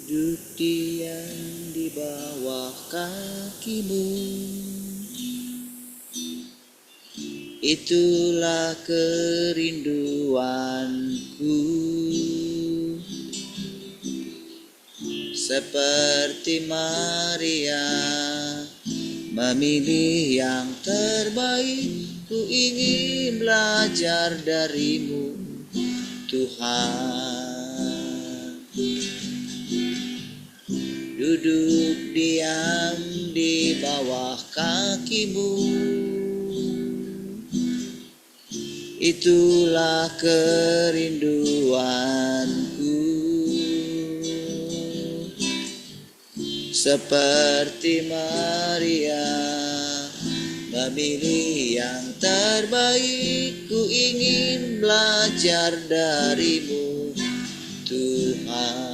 Duduk diam di bawah kakimu, itulah kerinduanku. Seperti Maria memilih yang terbaik, ku ingin belajar darimu, Tuhan. Duduk diam di bawah kakimu, itulah kerinduanku. Seperti Maria memilih yang terbaik, ku ingin belajar darimu, Tuhan.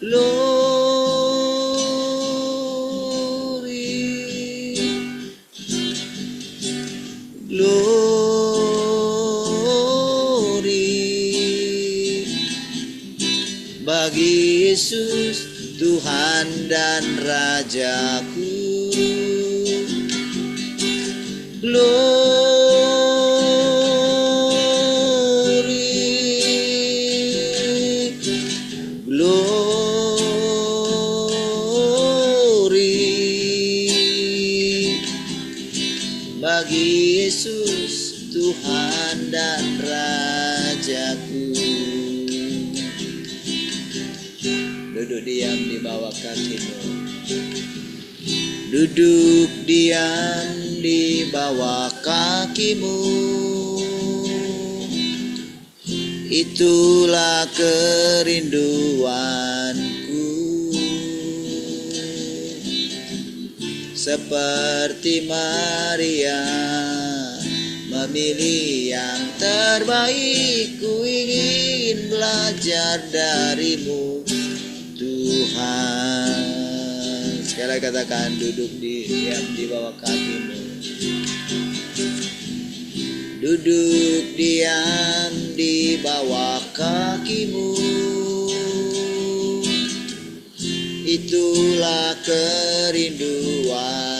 Glory, glory bagi Yesus, Tuhan dan Rajaku. Bagi Yesus, Tuhan dan Rajaku. Duduk diam di bawah kakimu, duduk diam di bawah kakimu, itulah kerinduanku. Seperti Maria memilih yang terbaik, ku ingin belajar darimu, Tuhan. Sekali katakan, duduk diam di bawah kakimu, duduk diam di bawah kakimu, itulah kerinduanku.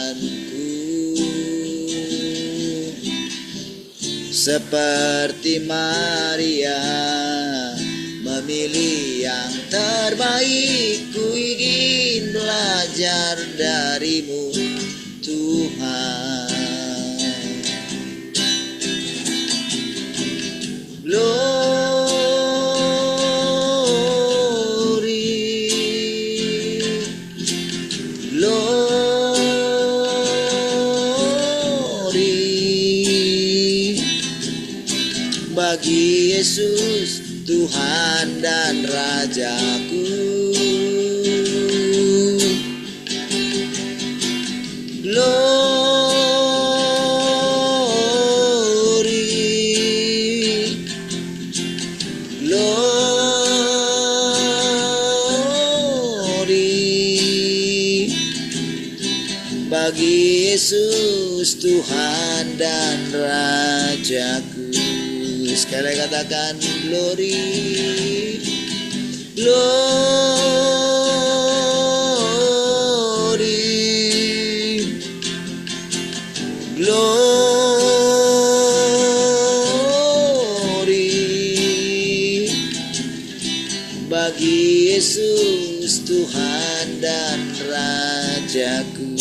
Seperti Maria memilih yang terbaik, ku ingin belajar darimu, Tuhan. Bagi Yesus, Tuhan dan Rajaku. Glory, glory bagi Yesus, Tuhan dan Rajaku. Sekali katakan, glory, glory, glory bagi Yesus, Tuhan dan Rajaku.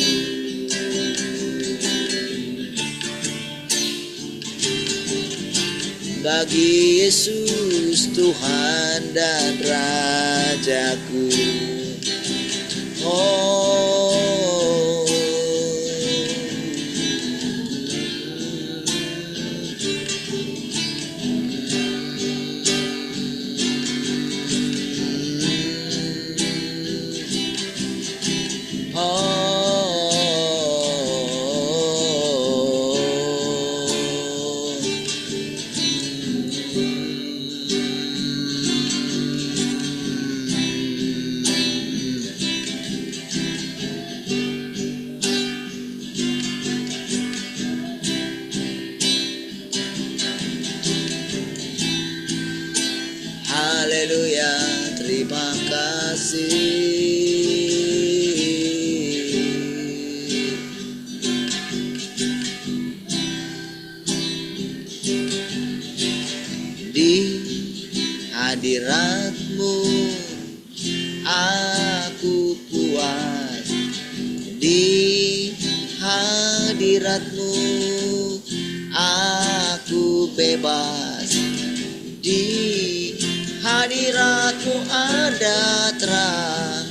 Bagi Yesus, Tuhan dan Rajaku. Oh, terima kasih. Di hadirat-Mu aku puas, di hadirat-Mu aku bebas, di hadirat-Mu ada terang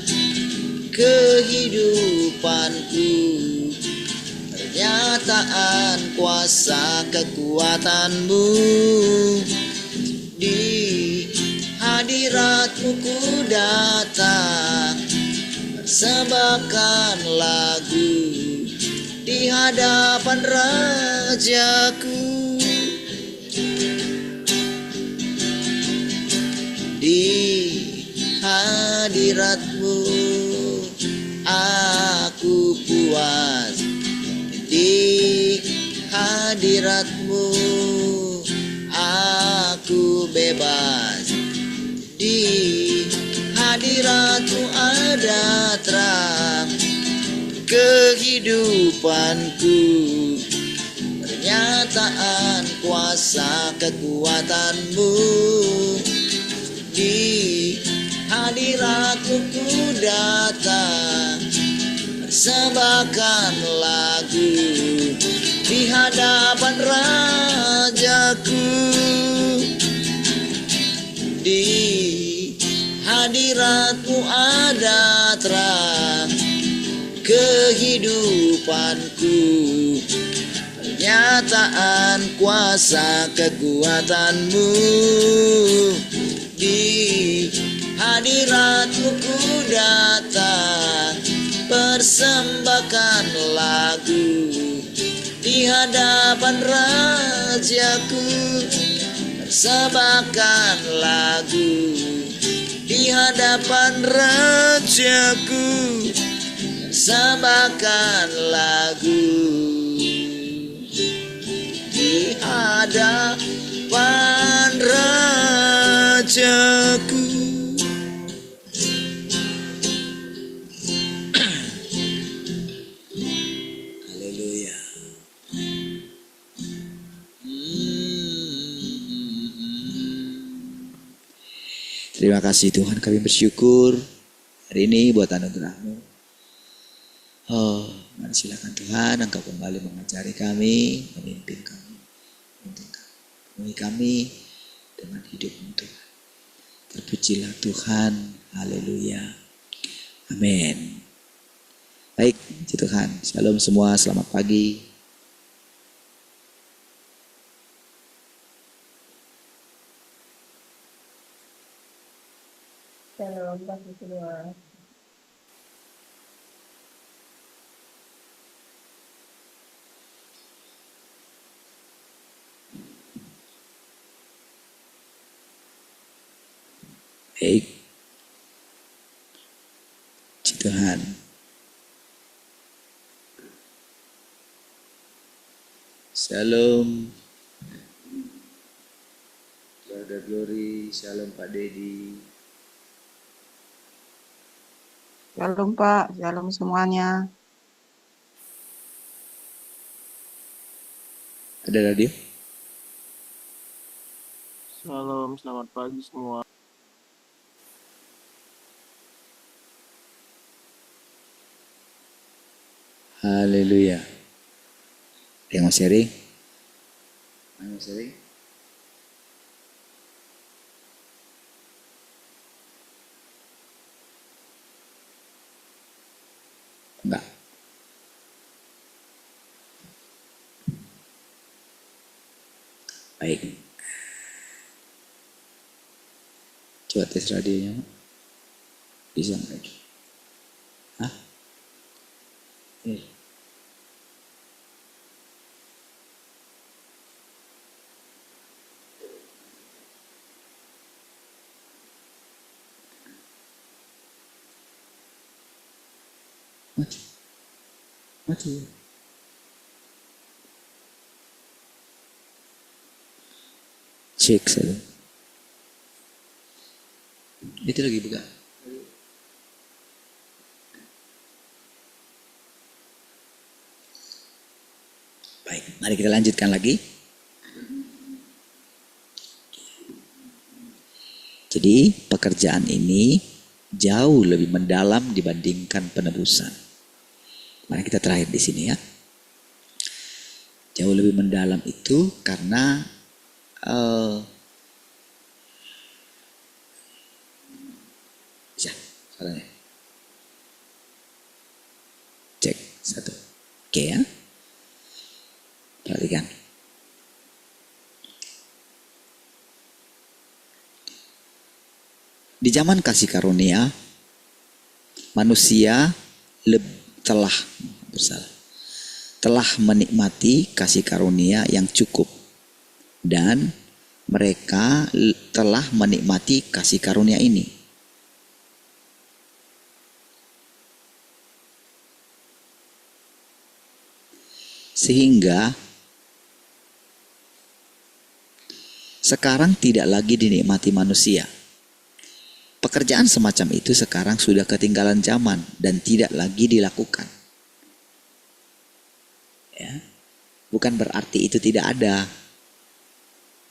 kehidupanku, pernyataan kuasa kekuatan-Mu. Di hadirat-Mu ku datang, persembahkan lagu di hadapan Rajaku. Di hadirat-Mu aku puas, di hadirat-Mu aku bebas, di hadirat-Mu ada terang kehidupanku, pernyataan kuasa kekuatan-Mu. Di hadirat-Mu ku datang, persembahkan lagu di hadapan Rajaku. Di hadirat-Mu ada terang kehidupanku, pernyataan kuasa kekuatan-Mu. Di hadirat-Mu ku datang, persembahkan lagu di hadapan Rajaku, persembahkan lagu di hadapan Rajaku, persembahkan lagu di hadapan Rajaku. Haleluya. Terima kasih Tuhan, kami bersyukur hari ini buat anugerah-Mu. Oh, mari silakan Tuhan, Engkau kembali mengajari kami, memimpin kami, penuhi kami dengan hidup-Mu Tuhan. Terpujilah Tuhan, haleluya, amin. Baik, puji Tuhan, shalom semua, selamat pagi. Shalom pagi semua. Baik, puji Tuhan. Shalom keluarga Glory, shalom Pak Dedi. Shalom Pak, shalom semuanya. Ada radio? Shalom, selamat pagi semua. Haleluya. Ada yang mau sharing? Mau sharing? Enggak. Baik. Coba tes radionya. Bisa enggak? Hah? Mati. Cek saja. Itu lagi buka. Baik, mari kita lanjutkan lagi. Jadi pekerjaan ini jauh lebih mendalam dibandingkan penebusan. Mari kita terakhir di sini ya. Jauh lebih mendalam itu karena salahnya. Cek satu. Oke ya. Perhatikan. Di zaman kasih karunia, manusia telah menikmati kasih karunia yang cukup, dan mereka telah menikmati kasih karunia ini. Sehingga sekarang tidak lagi dinikmati manusia. Pekerjaan semacam itu sekarang sudah ketinggalan zaman dan tidak lagi dilakukan. Ya. Bukan berarti itu tidak ada.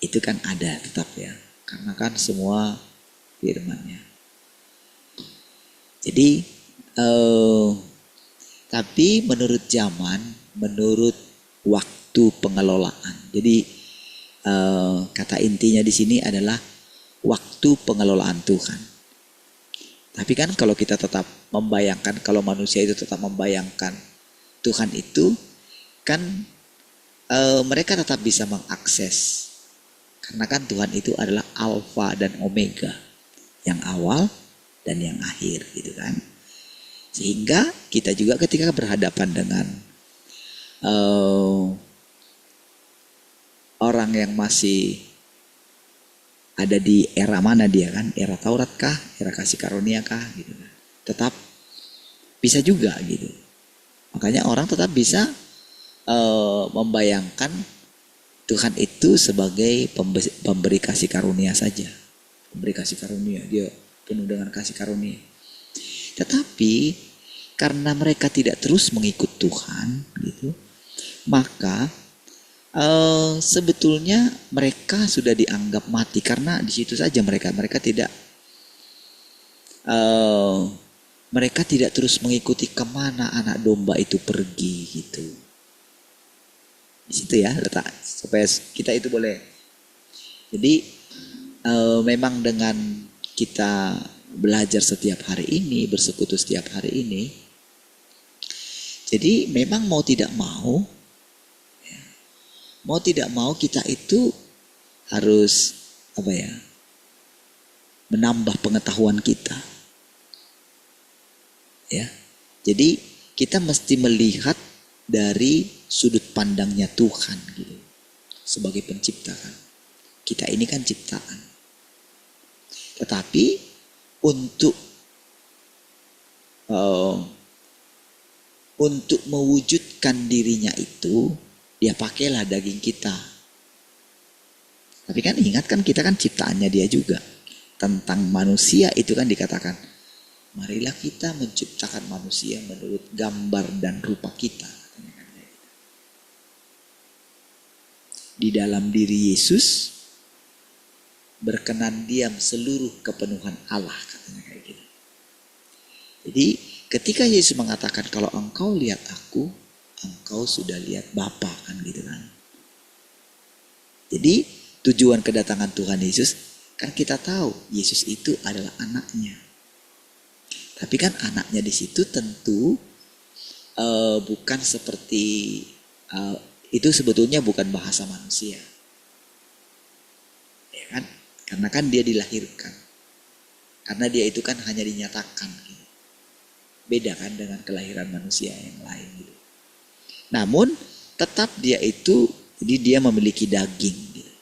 Itu kan ada tetap ya. Karena kan semua firman-Nya. Jadi tapi menurut zaman, menurut waktu pengelolaan. Jadi kata intinya di sini adalah waktu pengelolaan Tuhan. Tapi kan kalau kita tetap membayangkan, kalau manusia itu tetap membayangkan Tuhan itu, kan mereka tetap bisa mengakses. Karena kan Tuhan itu adalah Alfa dan Omega, yang awal dan yang akhir gitu kan. Sehingga kita juga ketika berhadapan dengan orang yang masih ada di era mana dia kan, era Taurat kah, era kasih karunia kah gitu kan. Tetap bisa juga gitu. Makanya orang tetap bisa membayangkan Tuhan itu sebagai pemberi kasih karunia saja. Pemberi kasih karunia, dia penuh dengan kasih karunia. Tetapi karena mereka tidak terus mengikut Tuhan gitu, maka sebetulnya mereka sudah dianggap mati karena di situ saja mereka tidak terus mengikuti kemana anak domba itu pergi gitu. Di situ ya letak supaya kita itu boleh. Jadi memang dengan kita belajar setiap hari ini, bersekutu setiap hari ini, jadi memang mau tidak mau kita itu harus menambah pengetahuan kita. Ya. Jadi kita mesti melihat dari sudut pandangnya Tuhan gitu. Sebagai pencipta kan. Kita ini kan ciptaan. Tetapi untuk mewujudkan dirinya itu, dia pakailah daging kita. Tapi kan ingat kan kita kan ciptaannya dia juga. Tentang manusia itu kan dikatakan, marilah kita menciptakan manusia menurut gambar dan rupa kita. Di dalam diri Yesus berkenan diam seluruh kepenuhan Allah, katanya kayak gitu. Jadi ketika Yesus mengatakan kalau engkau lihat aku, engkau sudah lihat Bapa kan gitu kan. Jadi tujuan kedatangan Tuhan Yesus kan kita tahu Yesus itu adalah anaknya. Tapi kan anaknya di situ tentu bukan seperti itu sebetulnya bukan bahasa manusia. Ya kan? Karena kan dia dilahirkan. Karena dia itu kan hanya dinyatakan gitu. Beda kan dengan kelahiran manusia yang lain gitu. Namun tetap dia itu, jadi dia memiliki daging gitu.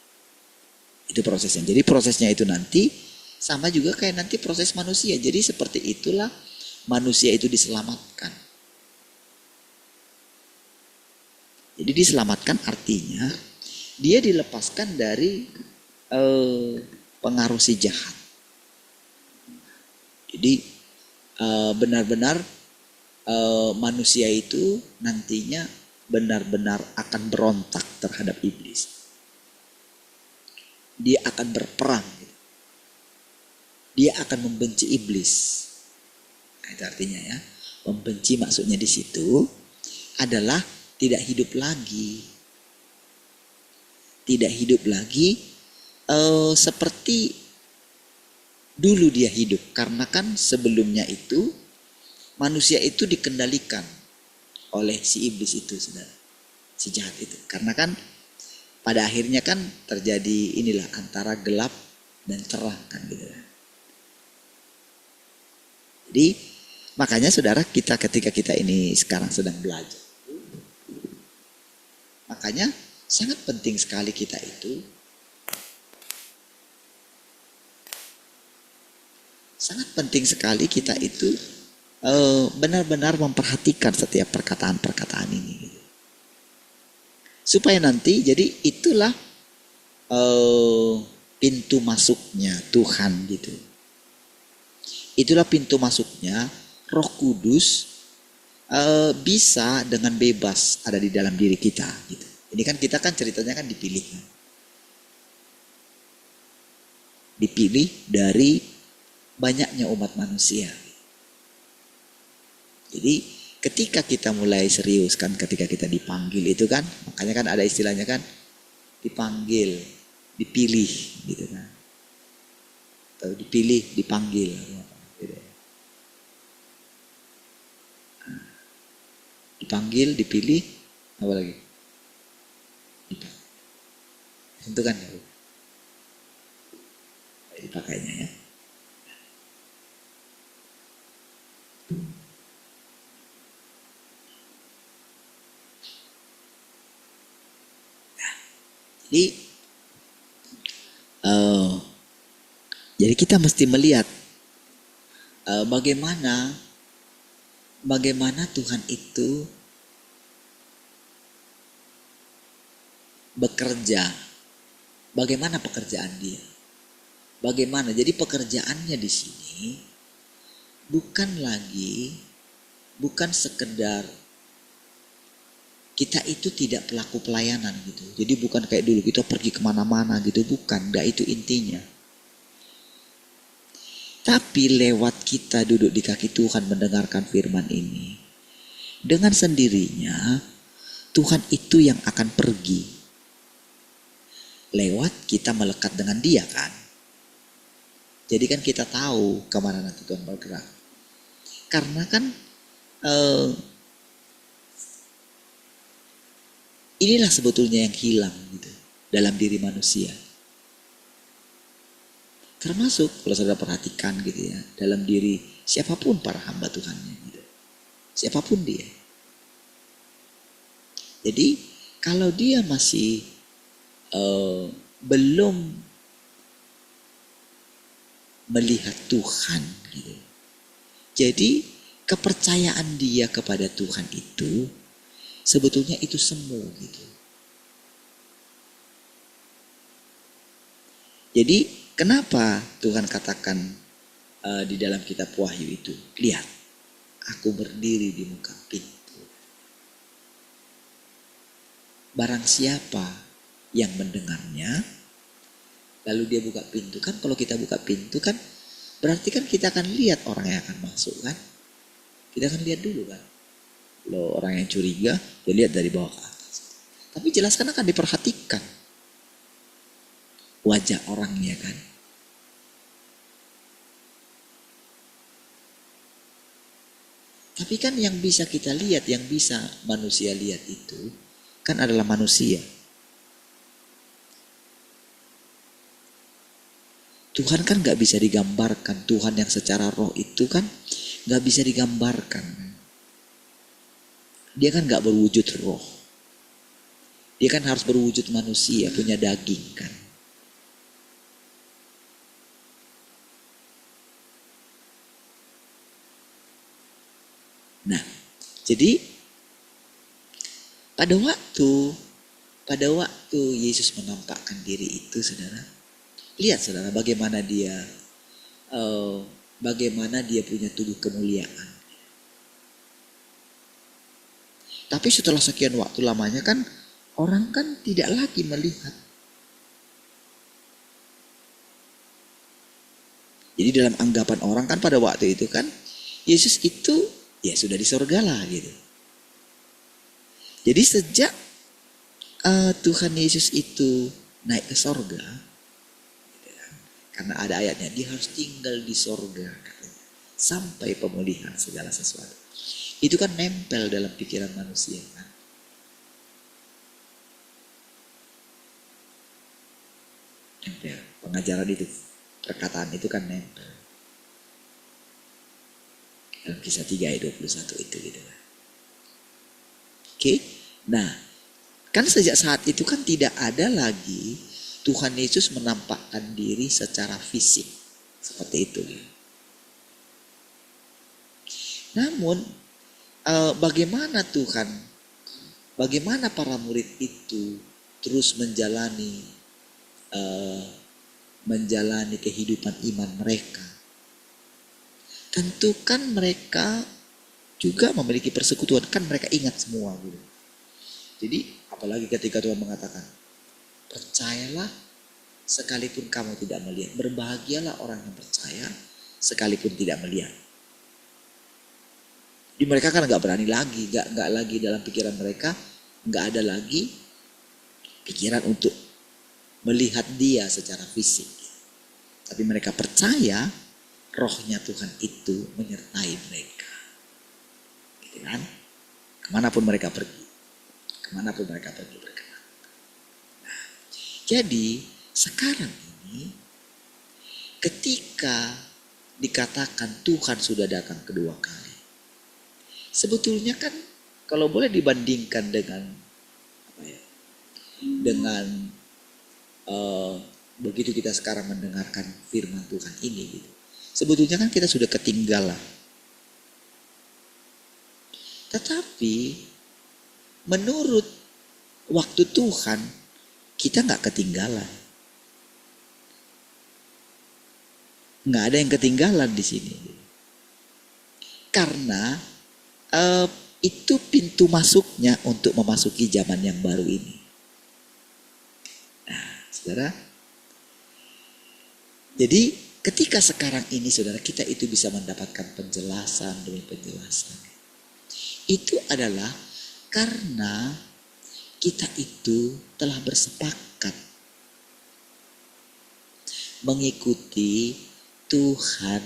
Itu prosesnya. Jadi prosesnya itu nanti sama juga kayak nanti proses manusia. Jadi seperti itulah manusia itu diselamatkan. Jadi diselamatkan artinya dia dilepaskan dari pengaruh si jahat. Jadi benar-benar manusia itu nantinya benar-benar akan berontak terhadap iblis. Dia akan berperang. Dia akan membenci iblis. Nah, itu artinya ya. Membenci maksudnya di situ adalah tidak hidup lagi. Tidak hidup lagi seperti dulu dia hidup. Karena kan sebelumnya itu manusia itu dikendalikan oleh si iblis itu, saudara. Si jahat itu. Karena kan pada akhirnya kan terjadi inilah antara gelap dan terang kan gitu. Jadi makanya saudara kita ketika kita ini sekarang sedang belajar, makanya sangat penting sekali kita itu benar-benar memperhatikan setiap perkataan-perkataan ini, supaya nanti jadi itulah pintu masuknya Tuhan gitu. Itulah pintu masuknya Roh Kudus bisa dengan bebas ada di dalam diri kita gitu. Ini kan kita kan ceritanya kan dipilih kan. Dipilih dari banyaknya umat manusia. Jadi ketika kita mulai serius kan, ketika kita dipanggil itu kan, makanya kan ada istilahnya kan, dipanggil, dipilih gitu kan. Atau dipilih, dipanggil. Dipanggil, dipilih, apa lagi? Itu kan ya. Dipakainya ya. Jadi kita mesti melihat bagaimana Tuhan itu bekerja, bagaimana pekerjaan Dia, bagaimana. Jadi pekerjaannya di sini bukan sekedar kita itu tidak pelaku pelayanan gitu. Jadi bukan kayak dulu kita pergi kemana-mana gitu, bukan. Enggak itu intinya. Tapi lewat kita duduk di kaki Tuhan mendengarkan firman ini, dengan sendirinya Tuhan itu yang akan pergi. Lewat kita melekat dengan Dia kan. Jadi kan kita tahu kemana nanti Tuhan bergerak. Karena kan inilah sebetulnya yang hilang gitu dalam diri manusia. Termasuk kalau saudara perhatikan gitu ya, dalam diri siapapun para hamba Tuhannya gitu. Siapapun dia. Jadi kalau dia masih belum melihat Tuhan gitu. Jadi kepercayaan dia kepada Tuhan itu sebetulnya itu semu gitu. Jadi kenapa Tuhan katakan di dalam kitab Wahyu itu, lihat, aku berdiri di muka pintu. Barang siapa yang mendengarnya, lalu dia buka pintu. Kan kalau kita buka pintu kan, berarti kan kita akan lihat orang yang akan masuk kan. Kita akan lihat dulu kan. Kalau orang yang curiga, dia lihat dari bawah ke atas. Tapi jelas kan akan diperhatikan wajah orangnya kan. Tapi kan yang bisa kita lihat, yang bisa manusia lihat itu kan adalah manusia. Tuhan kan gak bisa digambarkan. Tuhan yang secara roh itu kan gak bisa digambarkan. Dia kan gak berwujud roh. Dia kan harus berwujud manusia, punya daging kan. Nah, jadi pada waktu Yesus menampakkan diri itu, saudara, lihat saudara bagaimana dia bagaimana dia punya tubuh kemuliaan. Tapi setelah sekian waktu lamanya kan orang kan tidak lagi melihat. Jadi dalam anggapan orang kan pada waktu itu kan Yesus itu ya sudah di sorga lah gitu. Jadi sejak Tuhan Yesus itu naik ke sorga, gitu kan, karena ada ayatnya dia harus tinggal di sorga katanya, sampai pemulihan segala sesuatu. Itu kan nempel dalam pikiran manusia kan. Nempel. Pengajaran itu, perkataan itu kan nempel. Dalam Kisah 3 ayat 21 itu gitu kan. Oke. Nah, kan sejak saat itu kan tidak ada lagi Tuhan Yesus menampakkan diri secara fisik. Seperti itu. Namun bagaimana Tuhan, bagaimana para murid itu terus menjalani kehidupan iman mereka. Tentu kan mereka juga memiliki persekutuan, kan mereka ingat semua gitu. Jadi apalagi ketika Tuhan mengatakan, percayalah sekalipun kamu tidak melihat, berbahagialah orang yang percaya sekalipun tidak melihat. Di mereka kan nggak berani lagi, nggak lagi dalam pikiran mereka, nggak ada lagi pikiran untuk melihat dia secara fisik. Tapi mereka percaya rohnya Tuhan itu menyertai mereka. Gitu kan? Kemanapun mereka pergi. Kemanapun mereka pergi berkenan. Nah, jadi sekarang ini ketika dikatakan Tuhan sudah datang kedua kali. Sebetulnya kan kalau boleh dibandingkan dengan begitu kita sekarang mendengarkan firman Tuhan ini gitu. Sebetulnya kan kita sudah ketinggalan. Tetapi menurut waktu Tuhan kita nggak ketinggalan. Nggak ada yang ketinggalan di sini. Karena itu pintu masuknya untuk memasuki zaman yang baru ini. Nah, saudara. Jadi ketika sekarang ini saudara kita itu bisa mendapatkan penjelasan demi penjelasan. Itu adalah karena kita itu telah bersepakat mengikuti Tuhan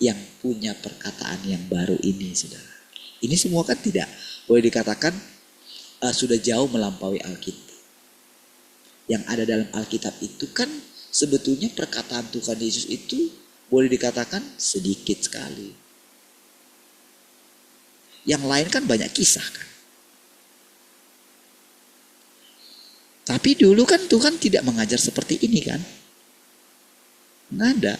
yang punya perkataan yang baru ini saudara. Ini semua kan tidak boleh dikatakan sudah jauh melampaui Alkitab. Yang ada dalam Alkitab itu kan sebetulnya perkataan Tuhan Yesus itu boleh dikatakan sedikit sekali. Yang lain kan banyak kisah kan. Tapi dulu kan Tuhan tidak mengajar seperti ini kan. Nggak ada.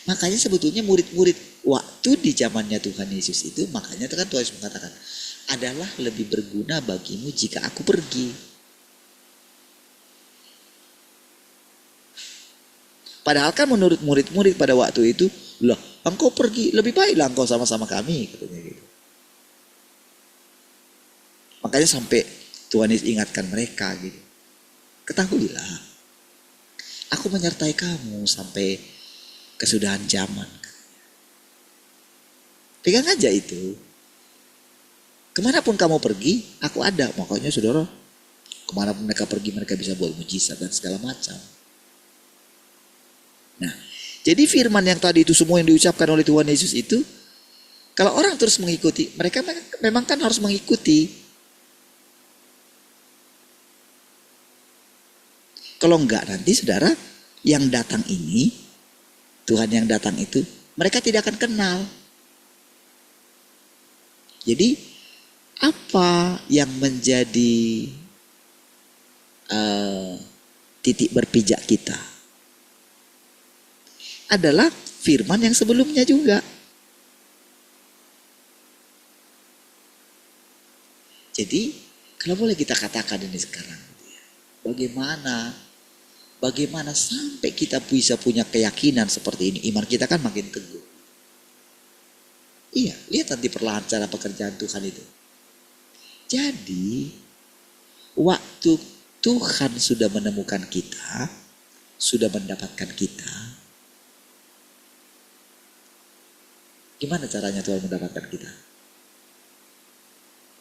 Makanya sebetulnya murid-murid waktu di zamannya Tuhan Yesus itu, makanya kan Tuhan Yesus mengatakan, adalah lebih berguna bagimu jika aku pergi. Padahal kan menurut murid-murid pada waktu itu, loh engkau pergi, lebih baiklah engkau sama-sama kami, katanya gitu. Makanya sampai Tuhan Yesus ingatkan mereka gitu. Ketahuilah, aku menyertai kamu sampai kesudahan zaman. Pegang aja itu. Kemanapun kamu pergi, aku ada. Makanya saudara, kemanapun mereka pergi, mereka bisa buat mujizat dan segala macam. Nah, jadi firman yang tadi itu semua yang diucapkan oleh Tuhan Yesus itu, kalau orang terus mengikuti, mereka memang kan harus mengikuti. Kalau enggak nanti saudara, yang datang ini, Tuhan yang datang itu, mereka tidak akan kenal. Jadi, apa yang menjadi titik berpijak kita? Adalah firman yang sebelumnya juga. Jadi, kalau boleh kita katakan ini sekarang. Bagaimana Bagaimana sampai kita bisa punya keyakinan seperti ini? Iman kita kan makin teguh. Iya, lihat nanti perlahan cara pekerjaan Tuhan itu. Jadi, waktu Tuhan sudah menemukan kita, sudah mendapatkan kita, gimana caranya Tuhan mendapatkan kita?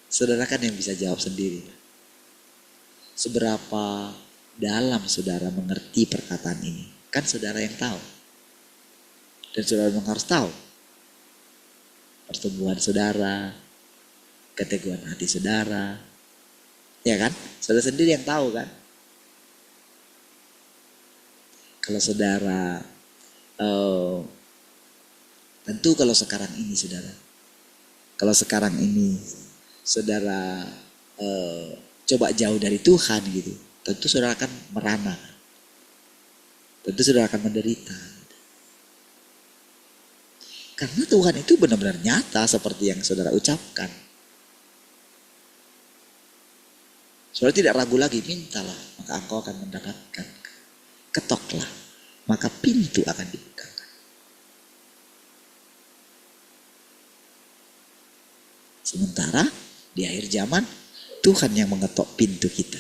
Saudara kan yang bisa jawab sendiri. Seberapa dalam saudara mengerti perkataan ini? Kan saudara yang tahu. Dan saudara memang harus tahu. Pertumbuhan saudara, keteguhan hati saudara. Ya kan? Saudara sendiri yang tahu kan? Kalau saudara, tentu kalau sekarang ini saudara. Kalau sekarang ini saudara coba jauh dari Tuhan gitu. Tentu saudara akan merana. Tentu saudara akan menderita. Karena Tuhan itu benar-benar nyata seperti yang saudara ucapkan. Saudara tidak ragu lagi, mintalah maka engkau akan mendapatkan. Ketoklah maka pintu akan dibukakan. Sementara di akhir zaman Tuhan yang mengetok pintu kita.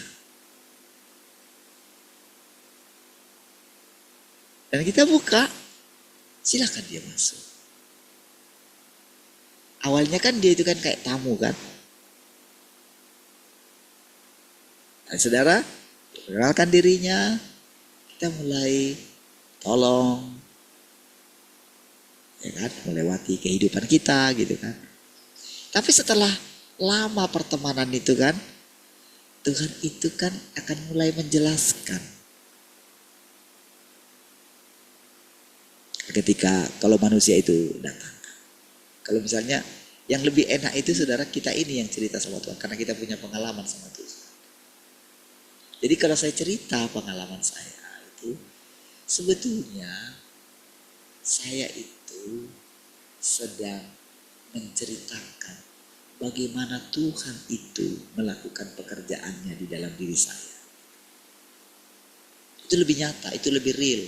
Dan kita buka, silakan dia masuk. Awalnya kan dia itu kan kayak tamu kan. Dan saudara, perkenalkan dirinya, kita mulai tolong, ya kan, melewati kehidupan kita gitu kan. Tapi setelah lama pertemanan itu kan, Tuhan itu kan akan mulai menjelaskan. Ketika kalau manusia itu datang. Kalau misalnya yang lebih enak itu saudara kita ini yang cerita sama Tuhan. Karena kita punya pengalaman sama Tuhan. Jadi kalau saya cerita pengalaman saya itu. Sebetulnya saya itu sedang menceritakan bagaimana Tuhan itu melakukan pekerjaannya di dalam diri saya. Itu lebih nyata, itu lebih real.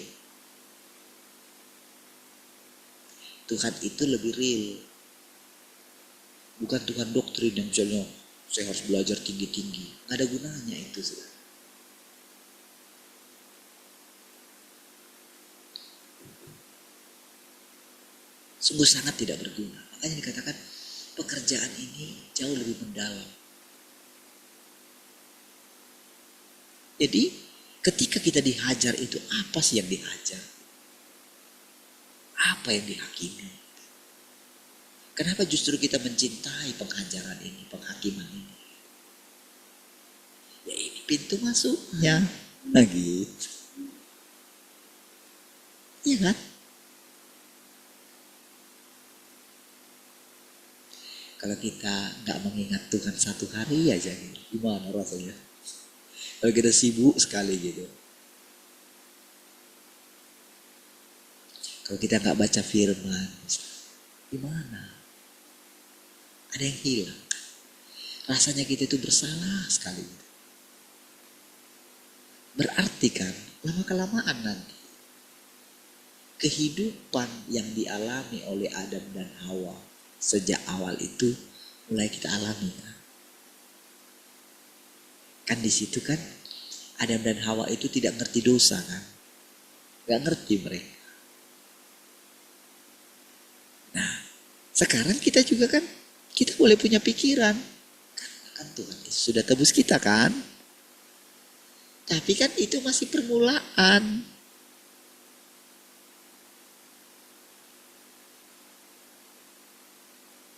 Tuhan itu lebih real. Bukan Tuhan doktrin yang misalnya saya harus belajar tinggi-tinggi. Gak ada gunanya itu. Sungguh sangat tidak berguna. Makanya dikatakan pekerjaan ini jauh lebih mendalam. Jadi ketika kita dihajar itu apa sih yang dihajar? Apa yang dihakimi? Kenapa justru kita mencintai penghajaran ini, penghakiman ini? Ya ini pintu masuknya. Nah gitu. Iya kan? Kalau kita gak mengingat Tuhan satu hari aja gitu, gimana rasanya? Kalau kita sibuk sekali gitu. Kalau kita gak baca firman, gimana? Ada yang hilang. Rasanya kita itu bersalah sekali. Berarti kan lama-kelamaan nanti kehidupan yang dialami oleh Adam dan Hawa sejak awal itu mulai kita alami kan. Kan di situ kan Adam dan Hawa itu tidak ngerti dosa kan. Gak ngerti mereka. Nah sekarang kita juga kan kita boleh punya pikiran. Karena kan Tuhan Yesus sudah tebus kita kan. Tapi kan itu masih permulaan.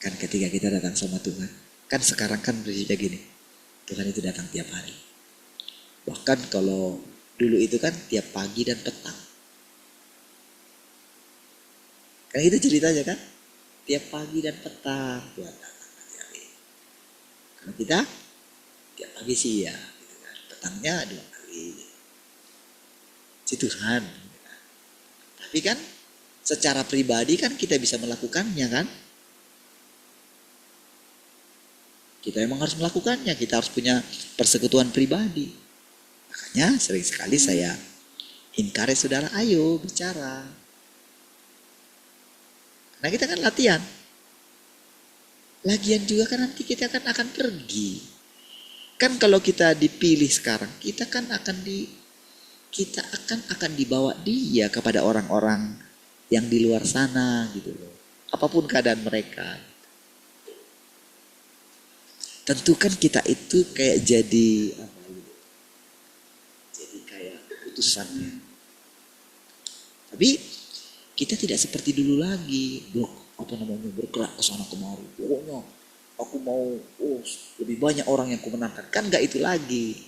Kan ketika kita datang sama Tuhan. Kan sekarang kan prinsipnya gini. Tuhan itu datang tiap hari. Bahkan kalau dulu itu kan tiap pagi dan petang. Kan itu ceritanya kan. Tiap pagi dan petang Tuhan datang tiap hari. Kalau kita tiap pagi siang. Gitu kan. Petangnya 2 kali. Si Tuhan. Gitu kan. Tapi kan secara pribadi kan kita bisa melakukannya kan. Kita memang harus melakukannya. Kita harus punya persekutuan pribadi. Makanya sering sekali saya Encourage saudara, ayo bicara. Nah kita kan latihan. Lagian juga kan nanti kita kan akan pergi. Kan kalau kita dipilih sekarang, kita akan dibawa dia kepada orang-orang yang di luar sana gitu loh. Apapun keadaan mereka. Tentu kan kita itu kayak jadi kayak utusannya. Tapi kita tidak seperti dulu lagi, bergerak ke sana kemari. Pokoknya aku mau lebih banyak orang yang kumenangkan. Kan nggak itu lagi.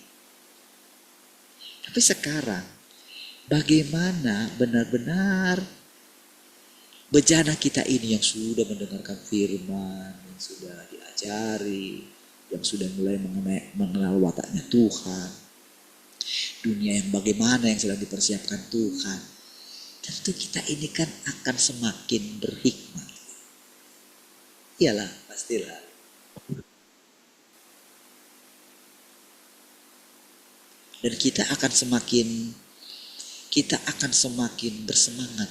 Tapi sekarang bagaimana benar-benar bejana kita ini yang sudah mendengarkan firman, yang sudah diajari, yang sudah mulai mengenal wataknya Tuhan. Dunia yang bagaimana yang sedang dipersiapkan Tuhan. Tentu kita ini kan akan semakin berhikmat. Iyalah, pastilah. Dan kita akan semakin bersemangat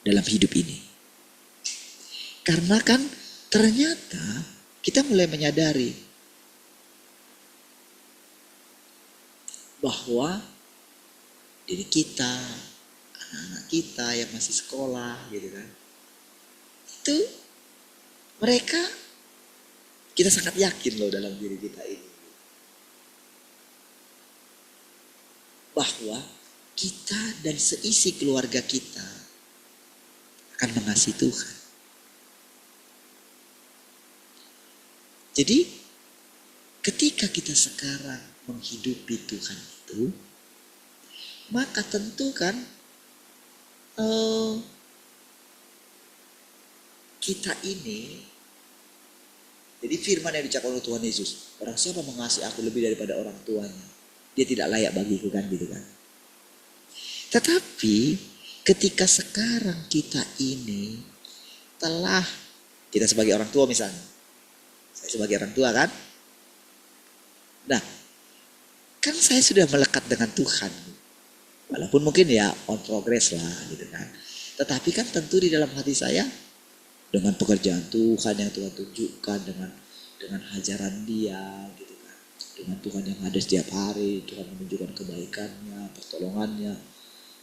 dalam hidup ini. Karena kan ternyata kita mulai menyadari bahwa diri kita, anak-anak kita yang masih sekolah gitu kan, itu mereka, kita sangat yakin loh dalam diri kita ini bahwa kita dan seisi keluarga kita akan mengasihi Tuhan. Jadi ketika kita sekarang menghidupi Tuhan itu, maka tentu kan kita ini, jadi firman yang diucapkan oleh Tuhan Yesus, orang siapa mengasihi aku lebih daripada orang tuanya, dia tidak layak bagiku kan gitu kan. Tetapi ketika sekarang kita ini telah, kita sebagai orang tua misalnya, saya sebagai orang tua kan, nah kan saya sudah melekat dengan Tuhan, walaupun mungkin ya on progress lah gitu kan. Tetapi kan tentu di dalam hati saya, dengan pekerjaan Tuhan yang Tuhan tunjukkan, dengan hajaran dia gitu kan, dengan Tuhan yang ada setiap hari, Tuhan menunjukkan kebaikannya, pertolongannya.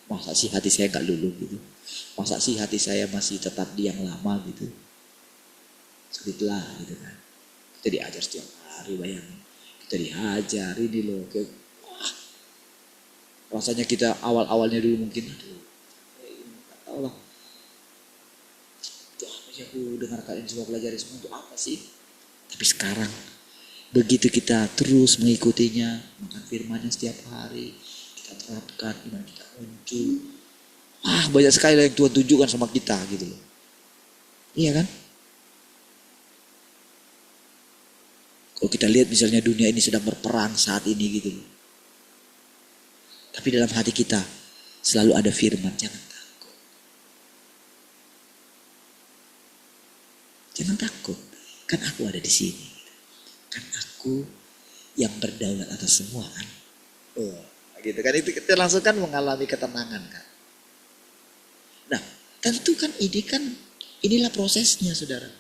Masa sih hati saya gak luluh gitu? Masa sih hati saya masih tetap di yang lama gitu? Sulitlah gitu kan. Kita diajar setiap hari, bayangin. Kita diajar ini loh. Rasanya kita awal-awalnya dulu mungkin, gak tau lah. Itu apa sih aku dengarkan ini semua, pelajari semua itu apa sih? Tapi sekarang begitu kita terus mengikutinya, makan firman-Nya setiap hari, kita terapkan, iman kita muncul. Banyak sekali yang Tuhan tunjukkan sama kita gitu loh. Iya kan? Kalau kita lihat misalnya dunia ini sedang berperang saat ini gitu loh. Tapi dalam hati kita selalu ada firman, jangan takut. Jangan takut, kan aku ada di sini. Kan aku yang berdaulat atas semua kan. Gitu kan, itu kita langsung kan mengalami ketenangan kan. Nah, tentu kan inilah prosesnya saudara.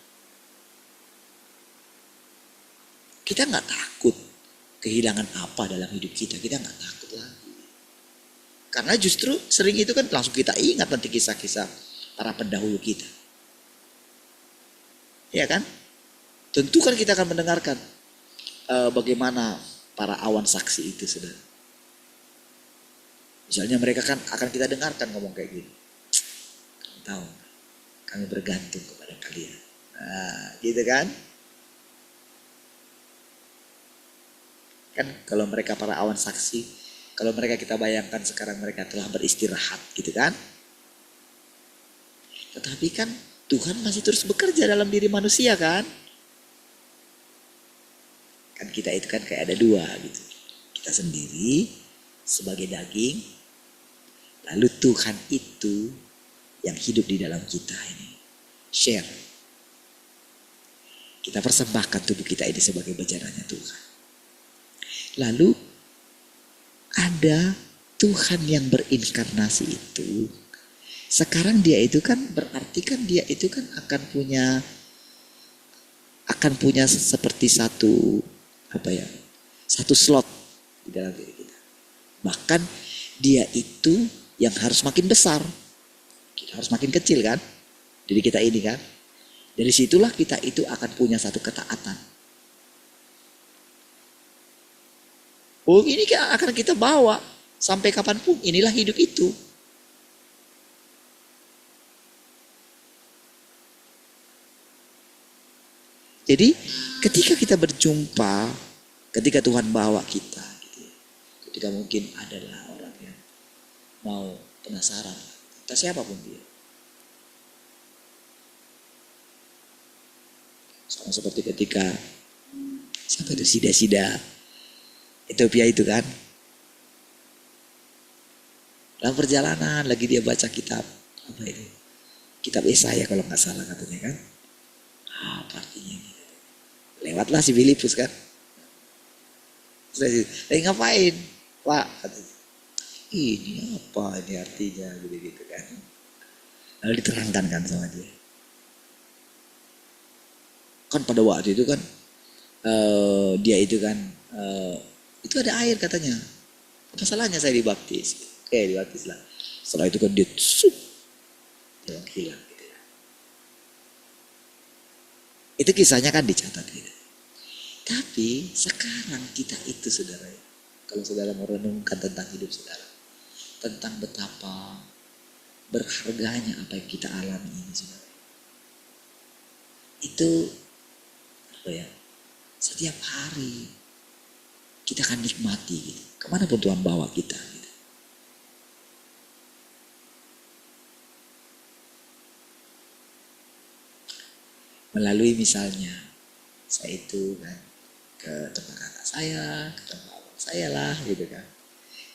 Kita nggak takut kehilangan apa dalam hidup kita nggak takut lagi. Karena justru sering itu kan langsung kita ingat nanti kisah-kisah para pendahulu kita. Ya kan? Tentu kan kita akan mendengarkan bagaimana para awan saksi itu saudara. Misalnya mereka kan akan kita dengarkan ngomong kayak gini. Kamu tahu, kami bergantung kepada kalian. Nah, gitu kan? Kan kalau mereka para awan saksi, kalau mereka kita bayangkan sekarang mereka telah beristirahat gitu kan. Tetapi kan Tuhan masih terus bekerja dalam diri manusia kan. Kan kita itu kan kayak ada dua gitu. Kita sendiri sebagai daging. Lalu Tuhan itu yang hidup di dalam kita ini. Share. Kita persembahkan tubuh kita ini sebagai bejananya Tuhan. Lalu ada Tuhan yang berinkarnasi itu, sekarang dia itu kan berarti kan dia itu kan akan punya seperti satu satu slot di dalam diri kita. Bahkan dia itu yang harus makin besar, kita harus makin kecil kan, diri kita ini kan. Dari situlah kita itu akan punya satu ketaatan. Oh, ini akan kita bawa sampai kapanpun. Inilah hidup itu. Jadi ketika kita berjumpa, ketika Tuhan bawa kita, gitu, ketika mungkin adalah orang yang mau penasaran, entah siapapun dia. Sama seperti ketika siapa itu Sida Ethiopia itu kan, dalam perjalanan lagi dia baca kitab apa itu, kitab Yesaya kalau nggak salah katanya kan, apa artinya ini? Lewatlah si Filipus kan, ngapain Pak? Katanya, ini apa ini artinya gitu kan, lalu diterangkan kan sama dia. Kan pada waktu itu kan dia itu kan itu ada air katanya. Apa salahnya saya dibaptis? Oke, dibaptis lah. Setelah itu kan dia hilang gitu ya. Itu kisahnya kan dicatat gitu. Tapi sekarang kita itu saudara, kalau saudara merenungkan tentang hidup saudara, tentang betapa berharganya apa yang kita alami ini saudara. Itu setiap hari kita akan nikmati gitu. Kemanapun Tuhan bawa kita gitu. Melalui misalnya saya itu kan ke tempat kakak saya, ke tempat abang saya lah gitu kan.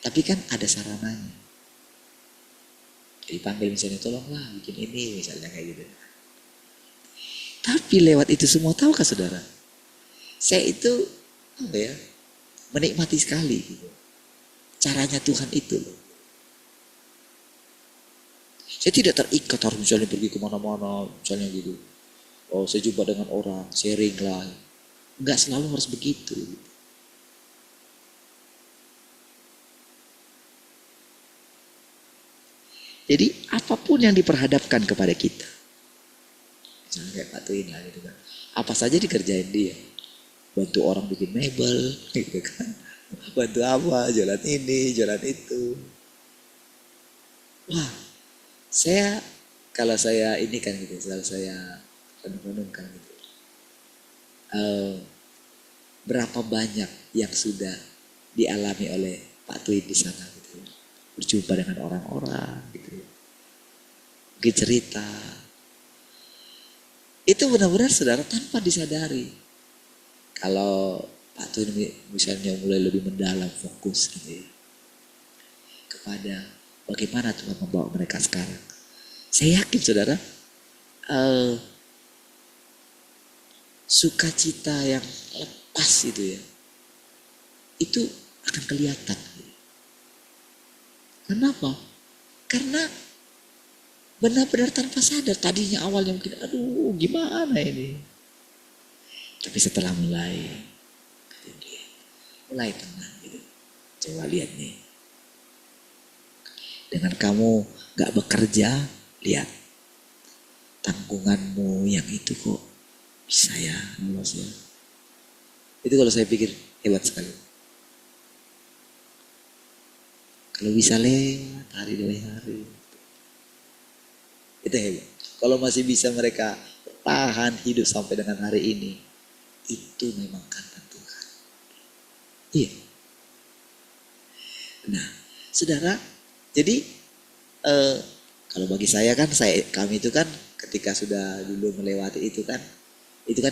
Tapi kan ada sarananya. Dipanggil misalnya tolonglah bikin ini misalnya kayak gitu. Tapi lewat itu semua tahukah saudara? Saya itu menikmati sekali gitu. Caranya Tuhan itu loh. Saya tidak terikat harus misalnya pergi kemana-mana misalnya gitu. Oh saya jumpa dengan orang, sharing lah. Enggak selalu harus begitu. Jadi apapun yang diperhadapkan kepada kita. Misalnya kayak Pak Tuin lah gitu kan. Apa saja dikerjain dia. Bantu orang bikin mebel gitu kan. Bantu apa, jualan ini, jualan itu. Wah, kalau saya ini kan gitu, selalu saya renung-renungkan gitu. Berapa banyak yang sudah dialami oleh Pak Tuin di sana gitu. Berjumpa dengan orang-orang gitu. Mungkin cerita. Itu benar-benar saudara tanpa disadari. Kalau Pak Tuin misalnya mulai lebih mendalam fokus gitu ya, kepada bagaimana Tuhan membawa mereka sekarang. Saya yakin saudara, sukacita yang lepas itu ya, itu akan kelihatan. Kenapa? Karena benar-benar tanpa sadar. Tadinya awalnya mungkin aduh gimana ini. Tapi setelah mulai tenang gitu. Coba lihat nih. Dengan kamu gak bekerja, lihat. Tanggunganmu yang itu kok bisa ya lolos ya. Itu kalau saya pikir hebat sekali. Kalau bisa lewat hari demi hari. Itu hebat. Kalau masih bisa mereka tahan hidup sampai dengan hari ini. Itu memang karena Tuhan. Iya. Nah, saudara, jadi kalau bagi saya kan, kami itu kan ketika sudah dulu melewati itu kan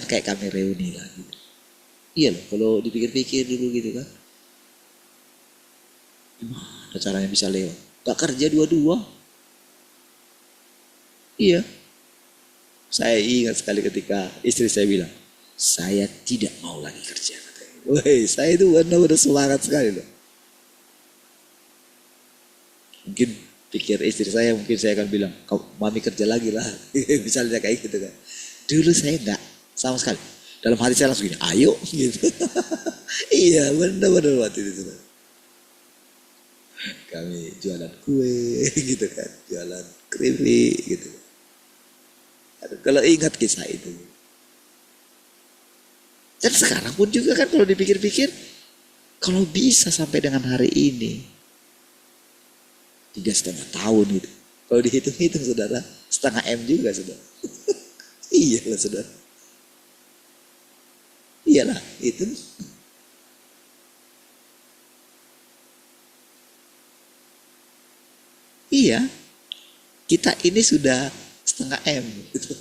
kayak kami reuni lah gitu. Iya loh, kalau dipikir-pikir dulu gitu kan, gimana caranya bisa lewat? Gak kerja dua-dua. Iya. Saya ingat sekali ketika istri saya bilang, saya tidak mau lagi kerja katanya. Woi, saya itu benar-benar semangat sekali loh. Mungkin pikir istri saya, mungkin saya akan bilang, mami kerja lagi lah. Misalnya kayak gitu kan. Dulu saya enggak sama sekali. Dalam hati saya langsung gini, ayo gitu. Iya benar-benar waktu itu. Kami jualan kue gitu kan, jualan keripik gitu. Kalau ingat kisah itu. Dan sekarang pun juga kan kalau dipikir-pikir, kalau bisa sampai dengan hari ini, 3,5 tahun gitu. Kalau dihitung-hitung saudara, 0,5 M juga saudara. Iyalah saudara. Iyalah itu. Iya, kita ini sudah 0,5 M gitu.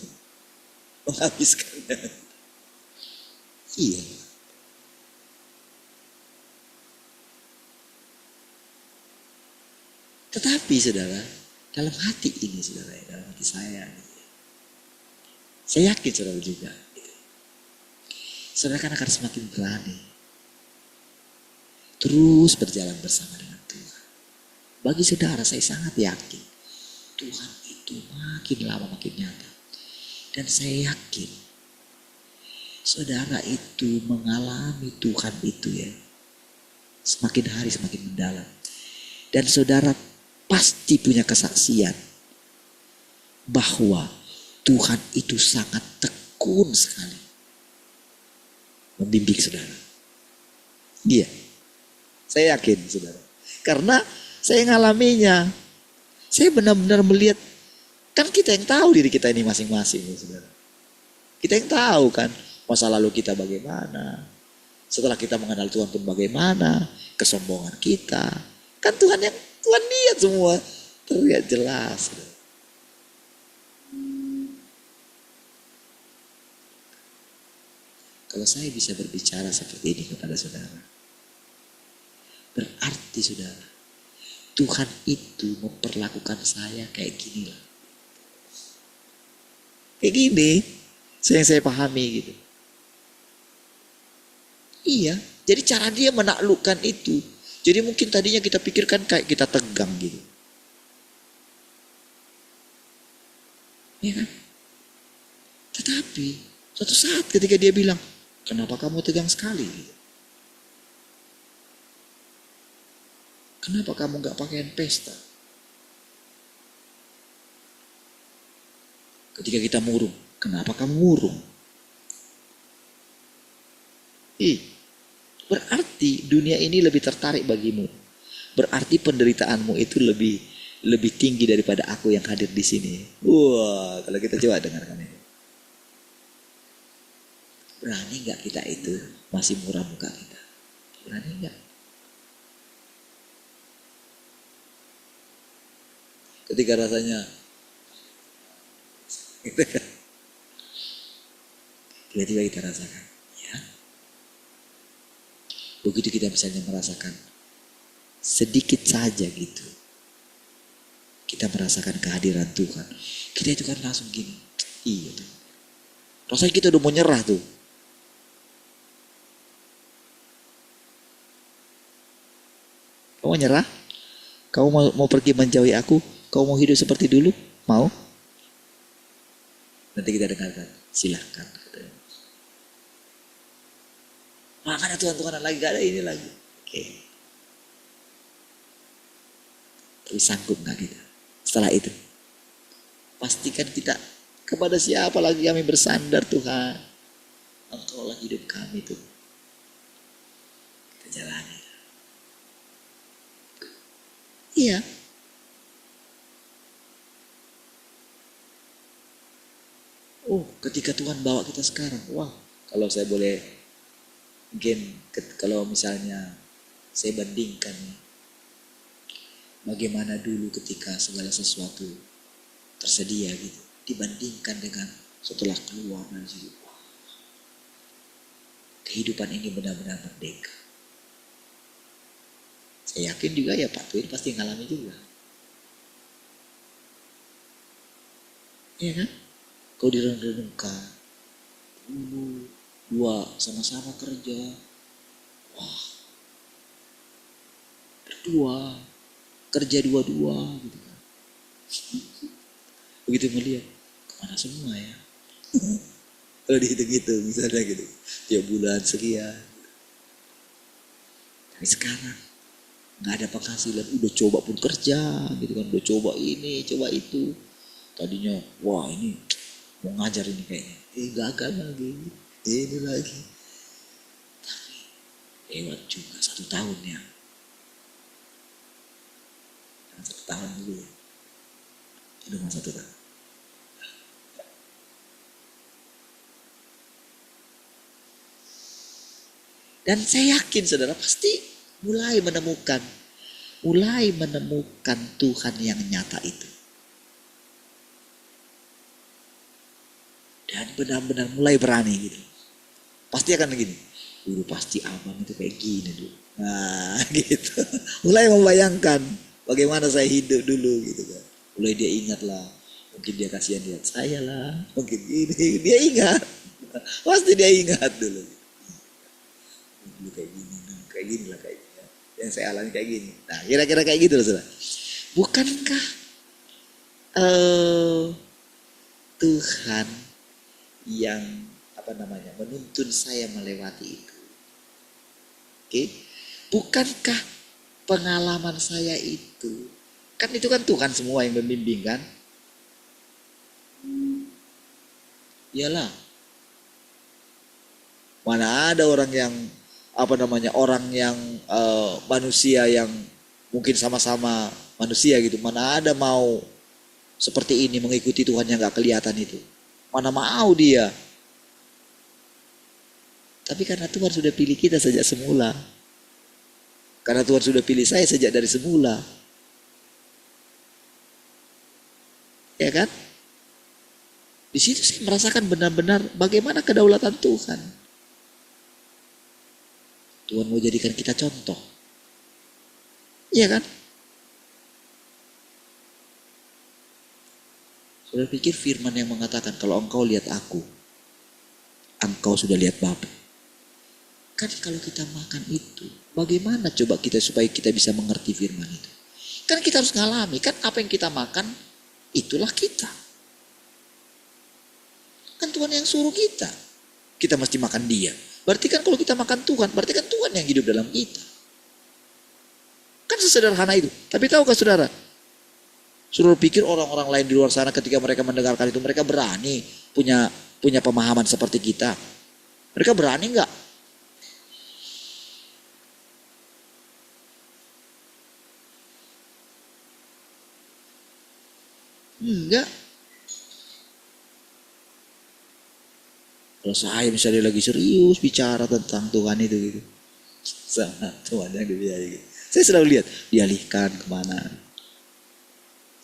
Menghabiskannya. Iya. Tetapi saudara, dalam hati ini saudara, dalam hati saya, saya yakin saudara juga. Saudara kan akan semakin berani terus berjalan bersama dengan Tuhan. Bagi saudara saya sangat yakin Tuhan itu makin lama makin nyata. Dan saya yakin saudara itu mengalami Tuhan itu ya, semakin hari semakin mendalam. Dan saudara pasti punya kesaksian bahwa Tuhan itu sangat tekun sekali membimbing saudara. Iya, saya yakin saudara. Karena saya ngalaminya. Saya benar-benar melihat, kan kita yang tahu diri kita ini masing-masing saudara. Kita yang tahu kan masa lalu kita bagaimana. Setelah kita mengenal Tuhan pun bagaimana. Kesombongan kita. Kan Tuhan lihat semua. Terlihat jelas. Kalau saya bisa berbicara seperti ini kepada saudara, berarti saudara, Tuhan itu memperlakukan saya kayak gini lah. Kayak gini, yang saya pahami gitu. Iya, jadi cara dia menaklukkan itu. Jadi mungkin tadinya kita pikirkan kayak kita tegang gitu. Iya kan? Tetapi suatu saat ketika dia bilang, kenapa kamu tegang sekali? Kenapa kamu gak pakaian pesta? Ketika kita murung, kenapa kamu murung? Berarti dunia ini lebih tertarik bagimu. Berarti penderitaanmu itu lebih tinggi daripada aku yang hadir di sini. Wah, kalau kita coba dengarkan ini. Berani gak kita itu masih murah muka kita? Berani gak? Ketika rasanya tiba-tiba kita rasakan, ya. Begitu kita misalnya merasakan sedikit saja gitu, kita merasakan kehadiran Tuhan, kita itu kan langsung gini, iya tuh. Rasanya kita udah mau nyerah tuh. Kamu mau nyerah? Kamu mau pergi menjauhi aku? Kau mau hidup seperti dulu? Mau? Nanti kita dengarkan. Silahkan. Makanya Tuhan lagi, gak ada ini lagi. Oke. Tapi sanggup gak kita? Setelah itu. Pastikan kita, kepada siapa lagi kami bersandar Tuhan? Engkau lah hidup kami tuh. Kita jalani. Iya. Oh, ketika Tuhan bawa kita sekarang, wah, kalau saya boleh, mungkin kalau misalnya saya bandingkan, bagaimana dulu ketika segala sesuatu tersedia gitu, dibandingkan dengan setelah keluar dari situ, kehidupan ini benar-benar merdeka. Saya yakin juga ya Pak Twin pasti ngalami juga. Iya kan? Kau direnung-renungkan, dulu dua sama-sama kerja, wah, berdua kerja dua-dua gitu kan. Begitu melihat, kemana semua ya? Kalau dihitung-hitung misalnya gitu, tiap bulan sekian. Tapi sekarang nggak ada penghasilan, udah coba pun kerja gitu kan, udah coba ini, coba itu. Tadinya, wah ini mau ngajar ini kayaknya, gagal lagi, ini lagi. Tapi lewat juga 1 tahun ya. 1 tahun dulu ya. Udah mau 1 tahun. Dan saya yakin saudara pasti mulai menemukan Tuhan yang nyata itu. Dan benar-benar mulai berani gitu. Pasti akan begini. Dulu pasti abang itu kayak gini dulu. Nah gitu. Mulai membayangkan bagaimana saya hidup dulu gitu kan. Mulai dia ingat lah. Mungkin dia kasihan lihat saya lah. Mungkin gini. Dia ingat. Pasti dia ingat dulu. Dulu kayak gini lah kayak gini. Yang saya alami kayak gini. Nah kira-kira kayak gitu loh saudara. Bukankah Tuhan yang menuntun saya melewati itu? Oke? Bukankah pengalaman saya itu kan Tuhan semua yang membimbing kan? Iyalah. Mana ada orang yang manusia yang mungkin sama-sama manusia gitu. Mana ada mau seperti ini mengikuti Tuhan yang gak kelihatan itu. Mana mau dia. Tapi karena Tuhan sudah pilih kita sejak semula. Karena Tuhan sudah pilih saya sejak dari semula. Ya kan? Di situ saya merasakan benar-benar bagaimana kedaulatan Tuhan. Tuhan mau jadikan kita contoh. Iya kan? Sudah pikir firman yang mengatakan kalau engkau lihat aku, engkau sudah lihat Bapa. Kan kalau kita makan itu, bagaimana coba kita supaya kita bisa mengerti firman itu? Kan kita harus ngalami, kan apa yang kita makan, itulah kita. Kan Tuhan yang suruh kita. Kita mesti makan dia. Berarti kan kalau kita makan Tuhan, berarti kan Tuhan yang hidup dalam kita. Kan sesederhana itu. Tapi tahukah saudara? Saudara pikir orang-orang lain di luar sana ketika mereka mendengarkan itu, mereka berani punya pemahaman seperti kita? Mereka berani enggak? Enggak. Kalau saya misalnya lagi serius bicara tentang Tuhan itu gitu, sama Tuhan yang dibiayai gitu, saya selalu lihat dialihkan kemana,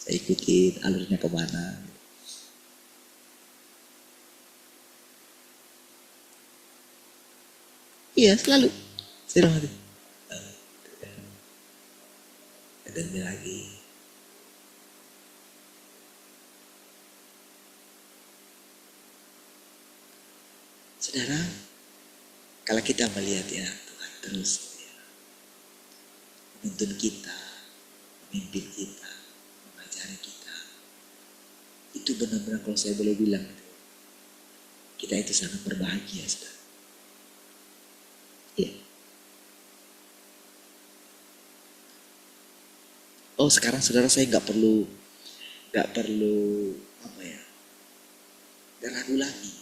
saya ikutin alurnya kemana. Iya selalu. Saya bilang ada lagi. Saudara, kalau kita melihat ya Tuhan terus ya, menuntun kita, memimpin kita, mengajari kita, itu benar-benar kalau saya boleh bilang, kita itu sangat berbahagia, saudara. Iya. Oh sekarang saudara saya nggak perlu nggak ragu lagi.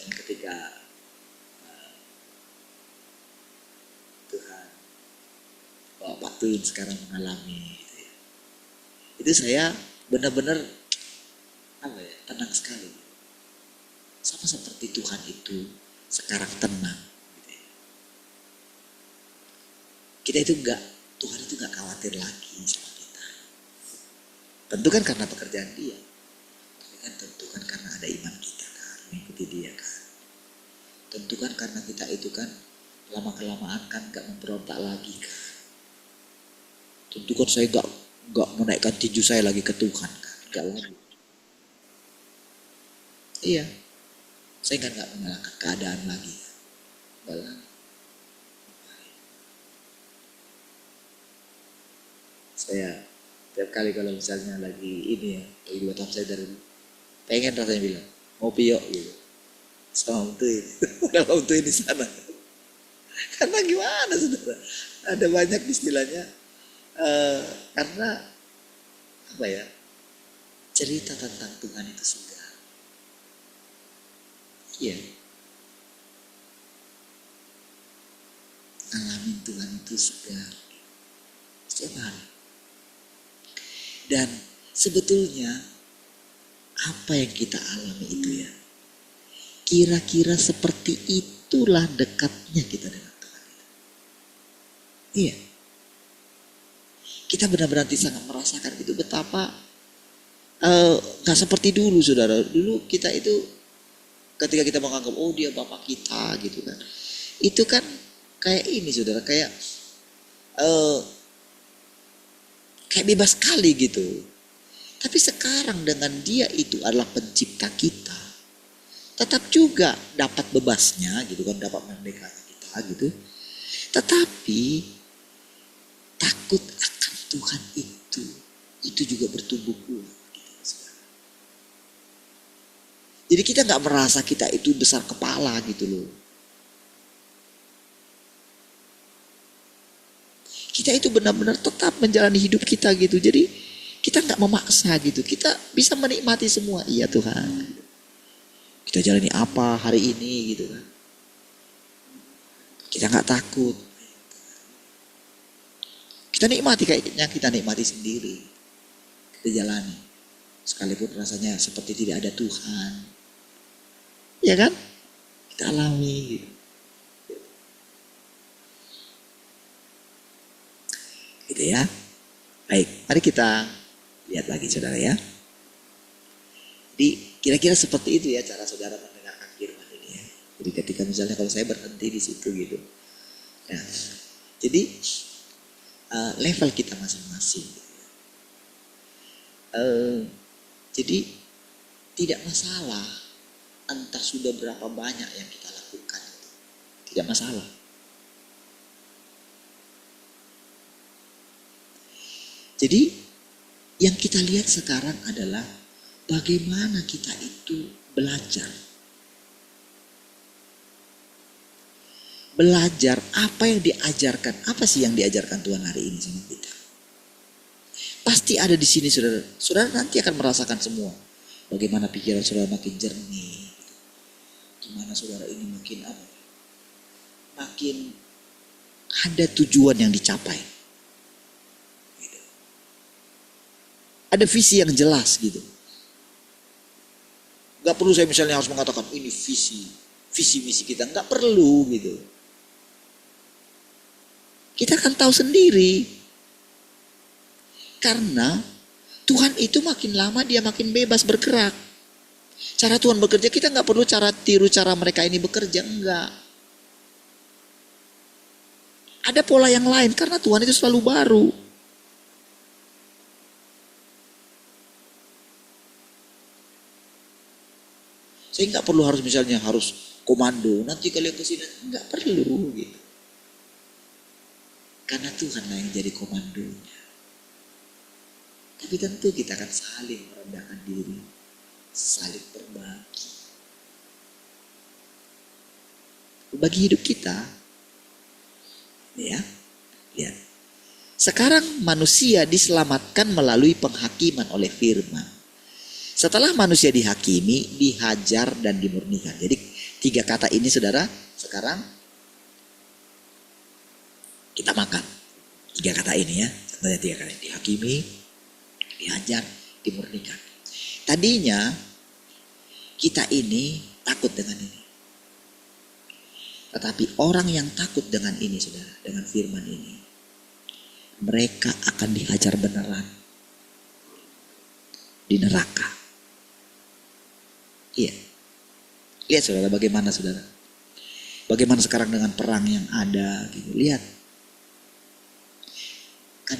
Ketika Tuhan Pak Tun sekarang mengalami gitu ya. Itu saya benar-benar tenang sekali. Sama seperti Tuhan itu sekarang tenang gitu ya. Tuhan itu nggak khawatir lagi sama kita. Tentu kan karena pekerjaan dia. Tapi kan tentu kan karena ada iman kita kan, mengikuti dia kan. Tentu kan karena kita itu kan lama-kelamaan kan gak memberontak lagi kan. Tentu kan saya gak menaikkan tinju saya lagi ke Tuhan kan. Gak lagi. Iya. Saya kan gak menyalahkan keadaan lagi. Gak lagi. Saya tiap kali kalau misalnya lagi ini ya, lagi buat upside dari pengen rasanya bilang ngopi yuk gitu sama Om Tuin. Kalau Om Tuin di sana, karena gimana saudara, ada banyak istilahnya karena apa ya, cerita tentang Tuhan itu segar. Iya, alamin Tuhan itu segar setiap hari. Dan sebetulnya apa yang kita alami itu ya, kira-kira seperti itulah dekatnya kita dengan Tuhan. Iya, kita benar-benar sangat merasakan itu betapa gak seperti dulu saudara. Dulu kita itu ketika kita menganggap oh dia bapak kita gitu kan, itu kan kayak ini saudara, kayak bebas sekali gitu. Tapi sekarang dengan dia itu adalah pencipta kita, tetap juga dapat bebasnya gitu kan, dapat merdekanya kita gitu. Tetapi takut akan Tuhan itu juga bertumbuh kuat gitu. Jadi kita gak merasa kita itu besar kepala gitu loh. Kita itu benar-benar tetap menjalani hidup kita gitu. Jadi kita gak memaksa gitu. Kita bisa menikmati semua. Iya Tuhan, kita jalani apa hari ini gitu kan. Kita gak takut. Kita nikmati kayaknya kita nikmati sendiri. Kita jalani. Sekalipun rasanya seperti tidak ada Tuhan. Ya kan? Kita alami gitu. Gitu ya. Baik, mari kita lihat lagi saudara ya. Jadi kira-kira seperti itu ya cara saudara mendengarkan firman ini ya. Jadi ketika misalnya kalau saya berhenti di situ gitu. Nah, jadi level kita masing-masing. Jadi tidak masalah entah sudah berapa banyak yang kita lakukan. Tidak masalah. Jadi yang kita lihat sekarang adalah bagaimana kita itu belajar. Belajar apa yang diajarkan. Apa sih yang diajarkan Tuhan hari ini sama kita? Pasti ada di sini saudara. Saudara nanti akan merasakan semua. Bagaimana pikiran saudara makin jernih. Gimana saudara ini makin apa? Makin ada tujuan yang dicapai. Ada visi yang jelas gitu. Gak perlu saya misalnya harus mengatakan ini visi misi kita. Gak perlu gitu. Kita akan tahu sendiri. Karena Tuhan itu makin lama dia makin bebas bergerak. Cara Tuhan bekerja kita gak perlu tiru cara mereka ini bekerja. Enggak. Ada pola yang lain karena Tuhan itu selalu baru. Saya nggak perlu harus misalnya harus komando. Nanti kalian kesini nggak perlu gitu. Karena Tuhan lah yang jadi komandonya. Tapi tentu kita akan saling merendahkan diri, saling berbagi. Berbagi hidup kita, ya, lihat. Sekarang manusia diselamatkan melalui penghakiman oleh firman. Setelah manusia dihakimi, dihajar, dan dimurnikan. Jadi 3 kata ini saudara, sekarang kita makan. 3 kata ini ya, contohnya 3 kata ini. Dihakimi, dihajar, dimurnikan. Tadinya kita ini takut dengan ini. Tetapi orang yang takut dengan ini saudara, dengan firman ini, mereka akan dihajar beneran di neraka. Iya. Lihat saudara bagaimana saudara. Bagaimana sekarang dengan perang yang ada gitu. Lihat. Kan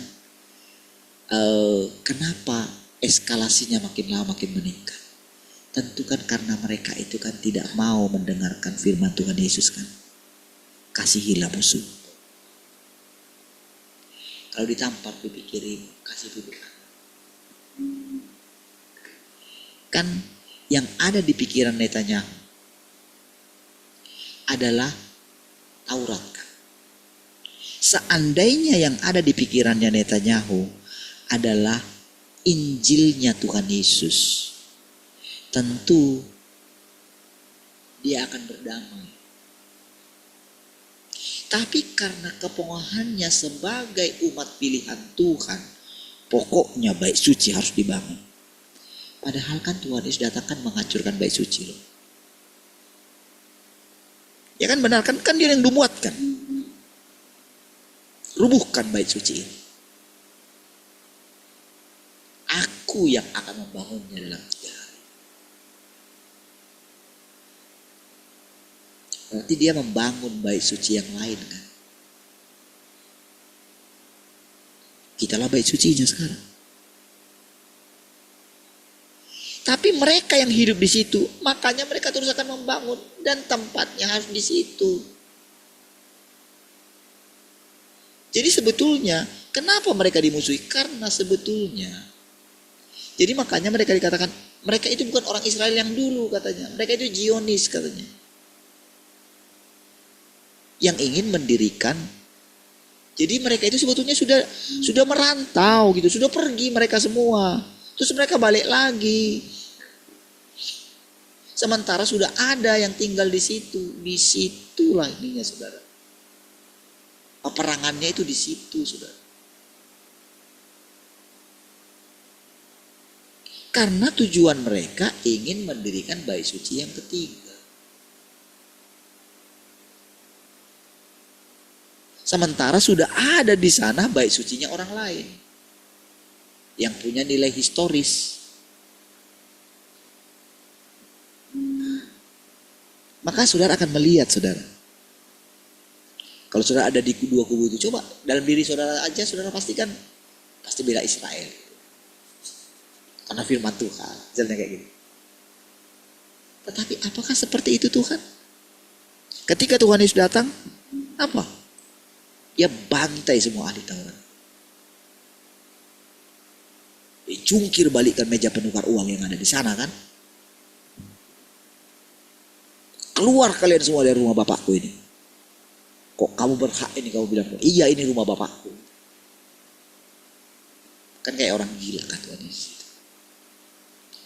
kenapa eskalasinya makin lama makin meningkat. Tentu kan karena mereka itu kan tidak mau mendengarkan firman Tuhan Yesus kan. Kasihilah musuh. Kalau ditampar dipikirin, kasih dudukan. Kan yang ada di pikiran Netanyahu adalah Taurat kan. Seandainya yang ada di pikirannya Netanyahu adalah Injilnya Tuhan Yesus, tentu dia akan berdamai. Tapi karena kepongahannya sebagai umat pilihan Tuhan, pokoknya bait suci harus dibangun. Padahal kan Tuhan Yesus datang kan menghancurkan bait suci loh. Ya kan benar kan dia yang dimuatkan. Rubuhkan bait suci ini. Aku yang akan membangunnya dalam 3 hari. Berarti dia membangun bait suci yang lain kan. Kitalah bait sucinya sekarang. Tapi mereka yang hidup di situ, makanya mereka terus akan membangun dan tempatnya harus di situ. Jadi sebetulnya kenapa mereka dimusuhi? Karena sebetulnya, jadi makanya mereka dikatakan mereka itu bukan orang Israel yang dulu katanya, mereka itu Zionis katanya, yang ingin mendirikan. Jadi mereka itu sebetulnya sudah merantau gitu, sudah pergi mereka semua. Terus mereka balik lagi. Sementara sudah ada yang tinggal di situ. Disitulah ininya saudara. Peperangannya itu di situ saudara. Karena tujuan mereka ingin mendirikan bait suci yang ketiga. Sementara sudah ada di sana bait sucinya orang lain. Yang punya nilai historis. Maka saudara akan melihat saudara. Kalau saudara ada di dua kubu itu, coba dalam diri saudara aja saudara pastikan pasti bela Israel. Karena firman Tuhan, misalnya kayak gini. Tetapi apakah seperti itu Tuhan? Ketika Tuhan Yesus datang, apa? Dia bantai semua ahli Taurat. Cungkir balikkan meja penukar uang yang ada di sana kan. Keluar kalian semua dari rumah bapakku ini. Kok kamu berhak ini kamu bilang, iya ini rumah bapakku. Kan kayak orang gila kan Tuhan Yesus.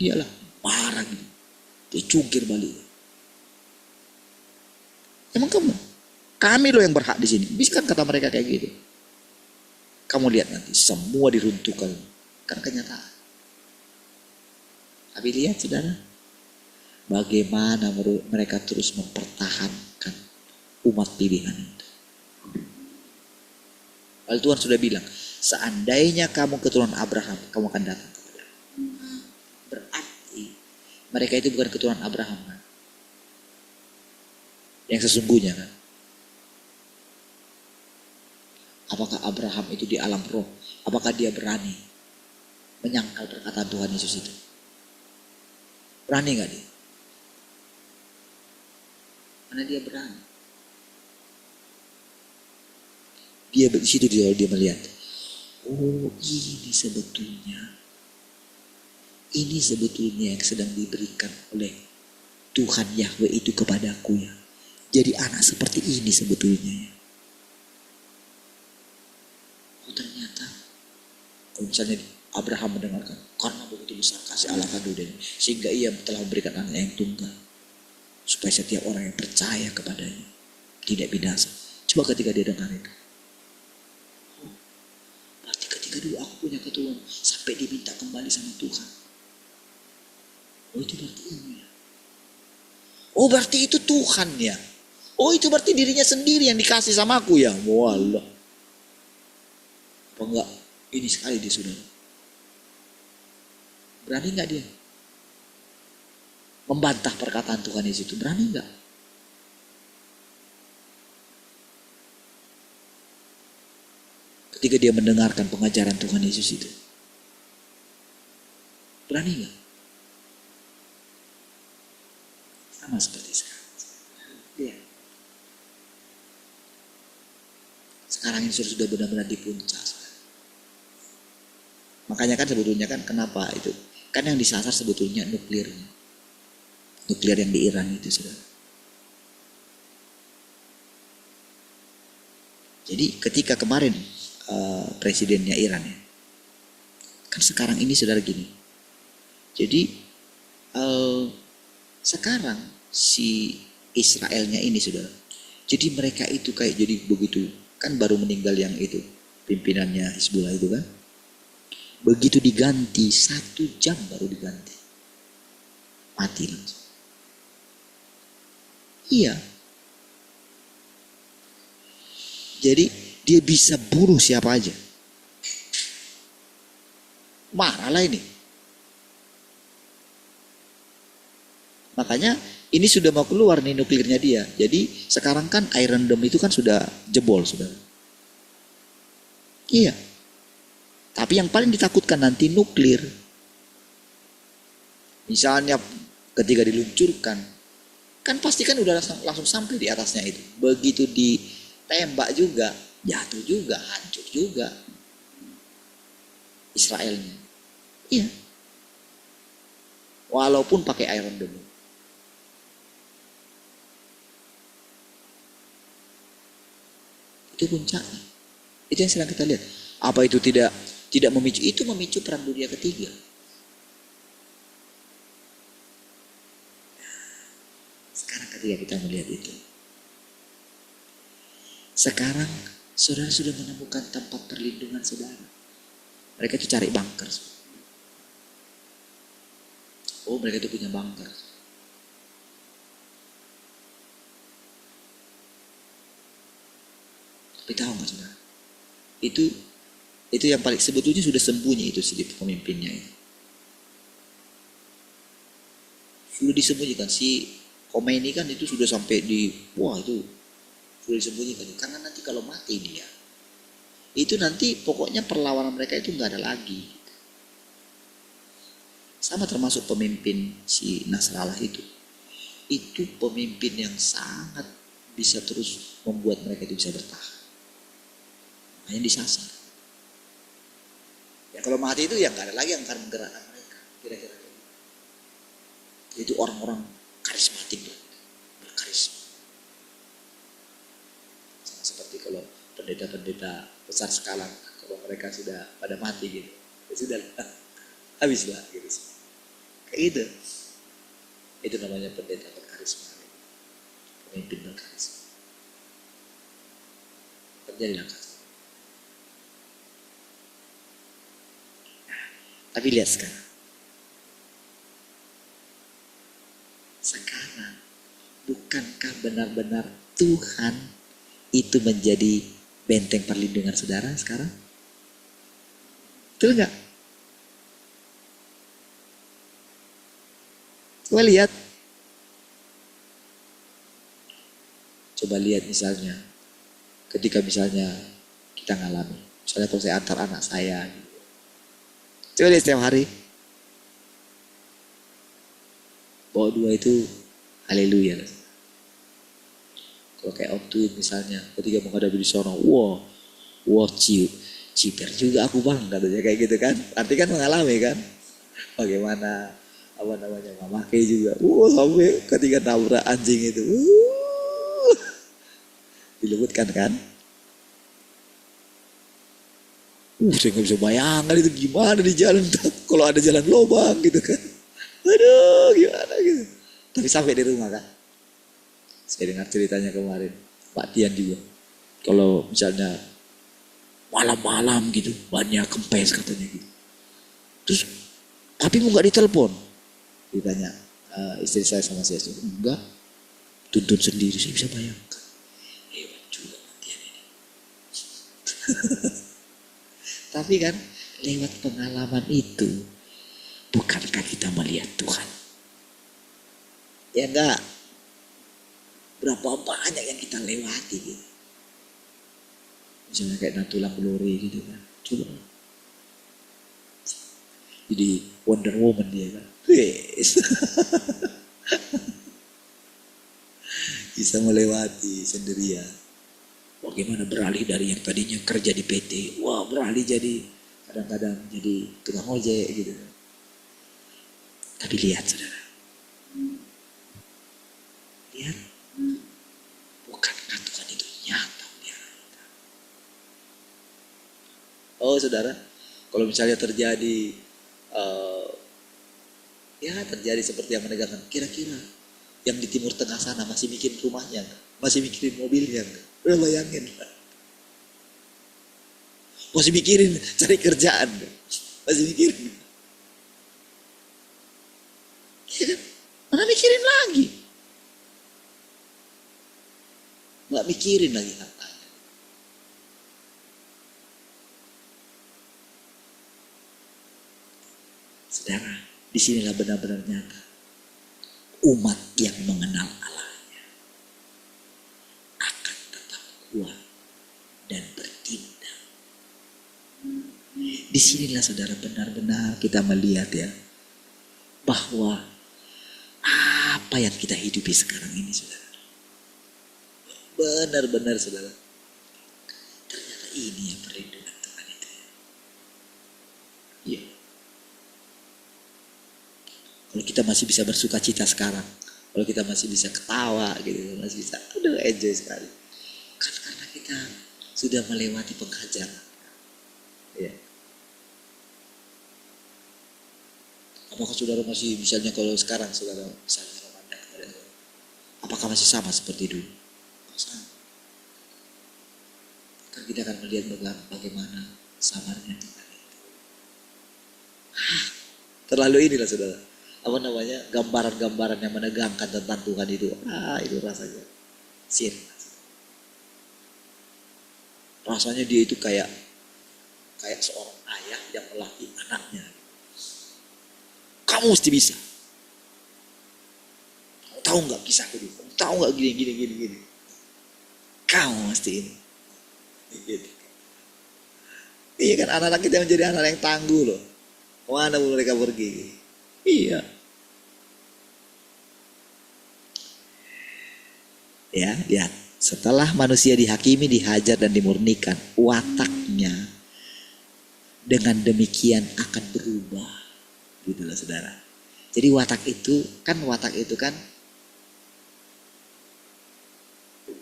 Iyalah, marah gitu. Dia cungkir balik. Emang kami loh yang berhak di sini. Bisa kan kata mereka kayak gitu. Kamu lihat nanti semua diruntuhkan. Kan kenyataan. Tapi lihat saudara, bagaimana mereka terus mempertahankan umat pilihan itu. Lalu Tuhan sudah bilang, seandainya kamu keturunan Abraham, kamu akan datang kepada aku. Berarti mereka itu bukan keturunan Abraham kan? Yang sesungguhnya kan? Apakah Abraham itu di alam roh? Apakah dia berani menyangkal perkataan Tuhan Yesus itu? Berani gak dia? Karena dia berani. Dia di situ dia melihat. Oh, ini sebetulnya yang sedang diberikan oleh Tuhan Yahweh itu kepadaku ya. Jadi anak seperti ini sebetulnya ya. Oh ternyata, kalau misalnya Abraham mendengarkan, karena begitu besar kasih Allah pada dunia ini, sehingga ia telah memberikan anak yang tunggal, supaya setiap orang yang percaya kepadanya tidak binasa. Coba ketika dia dengar itu, oh, berarti ketika dulu aku punya keturunan sampai diminta kembali sama Tuhan. Oh itu berarti ini ya. Oh berarti itu Tuhan ya. Oh itu berarti dirinya sendiri yang dikasih sama aku ya. Wallah. Apa enggak? Ini sekali dia saudara. Berani enggak dia? Membantah perkataan Tuhan Yesus itu. Berani enggak? Ketika dia mendengarkan pengajaran Tuhan Yesus itu. Berani enggak? Sama seperti sekarang. Dia. Sekarang ini sudah benar-benar di puncak. Makanya kan sebetulnya kan kenapa itu? Kan yang disasar sebetulnya nuklirnya. Nuklir yang di Iran itu, saudara. Jadi ketika kemarin presidennya Iran ya, kan sekarang ini saudara gini. Jadi sekarang si Israelnya ini saudara. Jadi mereka itu kayak jadi begitu, kan baru meninggal yang itu pimpinannya Hizbullah itu kan. Begitu diganti 1 jam baru diganti, mati langsung. Iya. Jadi dia bisa bunuh siapa aja. Marah lah ini. Makanya ini sudah mau keluar nih nuklirnya dia. Jadi sekarang kan Iron Dome itu kan sudah jebol sudah. Iya. Tapi yang paling ditakutkan nanti nuklir. Misalnya ketika diluncurkan, kan pasti kan udah langsung sampai di atasnya itu. Begitu ditembak juga, jatuh juga, hancur juga Israelnya. Iya. Walaupun pakai Iron Dome. Itu puncaknya. Itu yang sedang kita lihat. Apa itu tidak memicu? Itu memicu perang dunia ketiga. Sekarang ketika kita melihat itu, sekarang saudara sudah menemukan tempat perlindungan saudara. Mereka itu cari bunker. Oh, mereka itu punya bunker. Tapi tahu nggak saudara? Itu yang paling sebetulnya sudah sembunyi itu si pemimpinnya itu. Sudah disembunyikan si Khomeini kan itu sudah sampai di itu sudah disembunyikan karena nanti kalau mati dia itu nanti pokoknya perlawanan mereka itu nggak ada lagi. Sama termasuk pemimpin si Nasrallah itu pemimpin yang sangat bisa terus membuat mereka itu bisa bertahan. Hanya disasar. Ya kalau mati itu ya nggak ada lagi yang akan menggerakkan mereka. Kira-kira itu orang-orang karismatik, berkarisma. Sama seperti kalau pendeta-pendeta besar skala, kalau mereka sudah pada mati gitu, ya sudah habislah gitu. Kayak gitu. Itu namanya pendeta berkarisma, pemimpin berkarisma. Terjadi langkah. Tapi lihat sekarang. Sekarang, bukankah benar-benar Tuhan itu menjadi benteng perlindungan saudara sekarang? Betul nggak? Coba lihat. Coba lihat misalnya, ketika misalnya kita ngalami, misalnya kalau saya antar anak saya, coba lihat setiap hari. Bawa 2 itu haleluya. Kalau kayak Om Tuin misalnya, ketika menghadapi di sana, ciper juga aku bang, katanya kayak gitu kan. Arti kan mengalami kan. Bagaimana Mama Kay juga. Sampai ketika nabrak anjing itu. Dilebutkan kan. Saya nggak bisa bayangkan itu gimana di jalan. Kalau ada jalan lobang gitu kan. Aduh gimana gitu. Tapi sampai di rumah kan. Saya dengar ceritanya kemarin. Pak Tian juga. Kalau misalnya malam-malam gitu. Banyak kempes katanya gitu. Terus tapi mau gak ditelepon. Ditanya istri saya sama saya. Enggak. Tuntun sendiri. Saya bisa bayangkan. Hebat juga Pak Tian ini. Tapi kan lewat pengalaman itu. Bukankah kita melihat Tuhan? Ya enggak. Berapa banyak yang kita lewati gitu. Misalnya kayak Natulang Glory gitu kan. Coba. Jadi Wonder Woman dia kan. Yes. Bisa melewati sendirian. Bagaimana beralih dari yang tadinya kerja di PT. Wah beralih jadi kadang-kadang jadi tukang ojek gitu. Tapi lihat saudara, lihat, bukankah Tuhan itu nyata ya? Oh saudara, kalau misalnya terjadi terjadi seperti yang menegakkan, kira-kira yang di Timur Tengah sana masih mikirin rumahnya, masih mikirin mobilnya, udah bayangin, masih mikirin cari kerjaan, masih mikirin, ya kan? Mana mikirin lagi, nggak mikirin lagi hartanya. Saudara, disinilah benar-benar nyata umat yang mengenal Allahnya akan tetap kuat dan bertindak. Disinilah saudara benar-benar kita melihat ya bahwa apa yang kita hidupi sekarang ini saudara, benar-benar saudara, ternyata ini yang perlindungan Tuhan itu. Iya. Kalau kita masih bisa bersuka cita sekarang, kalau kita masih bisa ketawa gitu, masih bisa, aduh enjoy sekali. Kan karena kita sudah melewati penghajaran. Ya. Apakah saudara masih, misalnya kalau sekarang saudara misalnya memandang kepada Tuhan, apakah masih sama seperti dulu? Sama. Kan kita akan melihat bagaimana sabarnya Tuhan itu. Terlalu inilah saudara, apa namanya, gambaran-gambaran yang menegangkan tentang Tuhan itu, itu rasanya sirna. Rasanya dia itu kayak seorang ayah yang melatih anaknya. Kamu mesti bisa. Kamu tahu nggak kisahku dulu? Kamu tahu nggak gini. Kamu mesti ini. Gitu. Iya kan, anak-anak kita menjadi anak yang tangguh loh. Kemana mereka pergi? Iya. Ya, lihat. Setelah manusia dihakimi, dihajar dan dimurnikan, wataknya dengan demikian akan berubah. Gitulah saudara. Jadi watak itu kan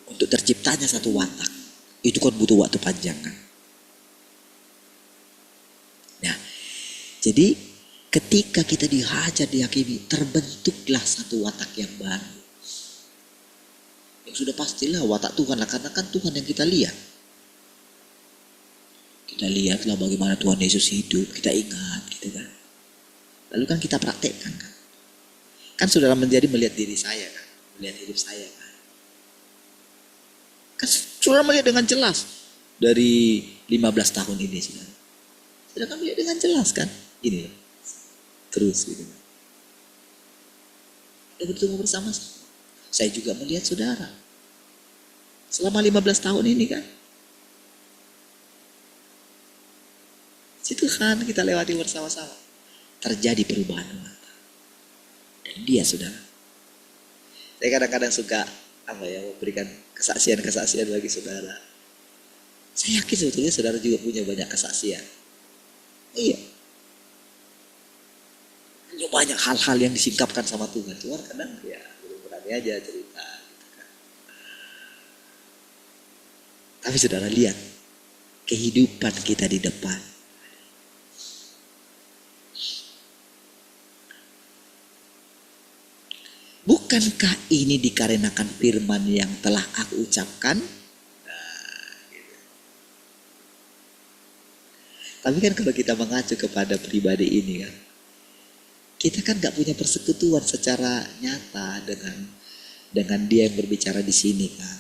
untuk terciptanya satu watak itu kan butuh waktu panjang kan. Nah, jadi ketika kita dihajar, dihakimi, terbentuklah satu watak yang baru. Yang sudah pastilah watak Tuhan lah, karena kan Tuhan yang kita lihat. Kita lihatlah bagaimana Tuhan Yesus hidup, kita ingat gitu kan. Lalu kan kita praktekkan kan. Kan saudara menjadi melihat diri saya kan, melihat hidup saya kan. Kan saudara melihat dengan jelas dari 15 tahun ini saudara. Saudara kan melihat dengan jelas kan, ini loh. Terus gitu. Dan bertemu bersama-sama. Saya juga melihat saudara selama 15 tahun ini kan. Situ kan kita lewati bersama-sama. Terjadi perubahan mata. Dan dia saudara. Saya kadang-kadang suka memberikan kesaksian-kesaksian bagi saudara. Saya yakin sebetulnya saudara juga punya banyak kesaksian. Iya. Banyak hal-hal yang disingkapkan sama Tuhan. Tuhan kadang ya berani aja cerita gitu kan. Tapi saudara lihat kehidupan kita di depan. Bukankah ini dikarenakan firman yang telah aku ucapkan? Gitu. Tapi kan kalau kita mengacu kepada pribadi ini kan, kita kan gak punya persekutuan secara nyata dengan dia yang berbicara di sini kan.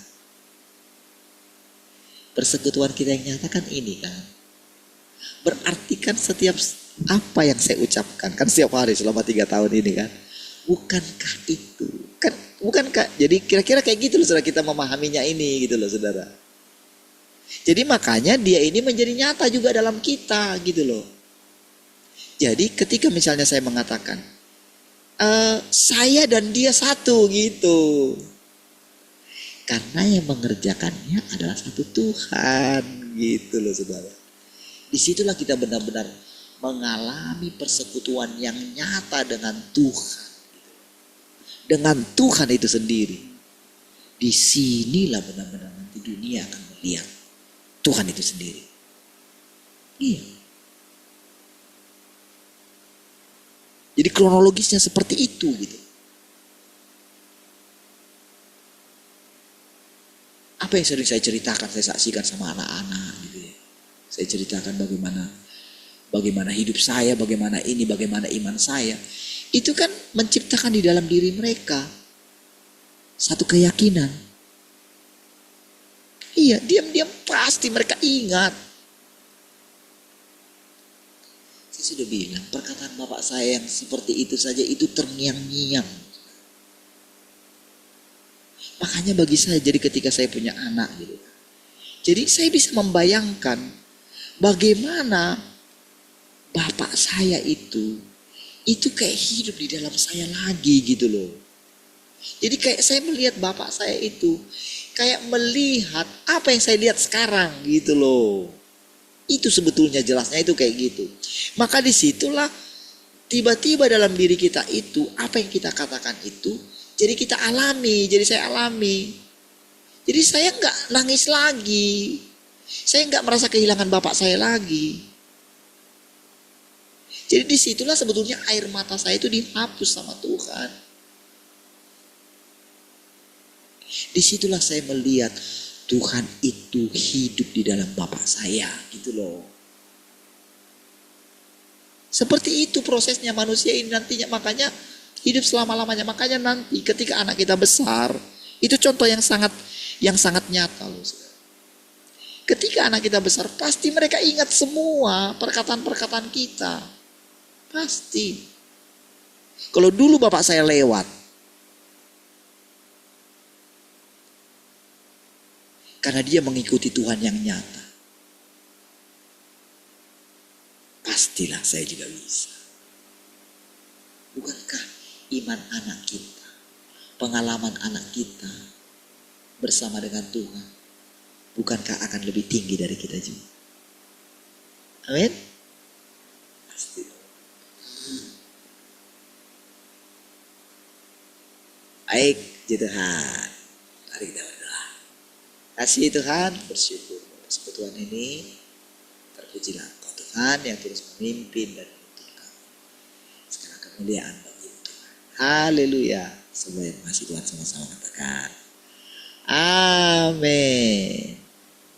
Persekutuan kita yang nyata kan ini kan. Berarti kan setiap apa yang saya ucapkan kan setiap hari selama 3 tahun ini kan. Bukankah itu? Kan bukankah? Jadi kira-kira kayak gitu loh saudara, kita memahaminya ini gitu loh saudara. Jadi makanya dia ini menjadi nyata juga dalam kita gitu loh. Jadi ketika misalnya saya mengatakan saya dan dia satu gitu, karena yang mengerjakannya adalah satu Tuhan gitu loh saudara. Disitulah kita benar-benar mengalami persekutuan yang nyata dengan Tuhan. Dengan Tuhan itu sendiri. Disinilah benar-benar nanti dunia akan melihat Tuhan itu sendiri. Iya. Jadi kronologisnya seperti itu gitu. Apa yang sering saya ceritakan, saya saksikan sama anak-anak gitu ya. Saya ceritakan bagaimana hidup saya, bagaimana iman saya. Itu kan menciptakan di dalam diri mereka satu keyakinan. Iya, diam-diam pasti mereka ingat. Saya sudah bilang, perkataan bapak saya yang seperti itu saja itu terngiang-ngiang. Makanya bagi saya, jadi ketika saya punya anak gitu, jadi saya bisa membayangkan bagaimana bapak saya itu kayak hidup di dalam saya lagi gitu loh. Jadi kayak saya melihat bapak saya itu kayak melihat apa yang saya lihat sekarang gitu loh. Itu sebetulnya jelasnya itu kayak gitu. Maka disitulah tiba-tiba dalam diri kita itu apa yang kita katakan itu jadi kita alami, jadi saya alami. Jadi saya nggak nangis lagi. Saya nggak merasa kehilangan bapak saya lagi. Jadi disitulah sebetulnya air mata saya itu dihapus sama Tuhan. Disitulah saya melihat Tuhan itu hidup di dalam bapak saya gitu loh. Seperti itu prosesnya manusia ini nantinya, makanya hidup selama-lamanya. Makanya nanti ketika anak kita besar, itu contoh yang sangat nyata loh. Ketika anak kita besar, pasti mereka ingat semua perkataan-perkataan kita. Pasti. Kalau dulu bapak saya lewat, karena dia mengikuti Tuhan yang nyata, pastilah saya juga bisa. Bukankah iman anak kita, pengalaman anak kita bersama dengan Tuhan, bukankah akan lebih tinggi dari kita juga? Amin. Pasti. Baik, puji Tuhan. Mari kita berdoa. Kasih Tuhan, bersyukur persekutuan ini. Terpujilah Engkau Tuhan yang terus memimpin dan menuntun kami. Sekarang kemuliaan bagi Tuhan. Haleluya. Semua yang masih Tuhan sama-sama katakan. Amin.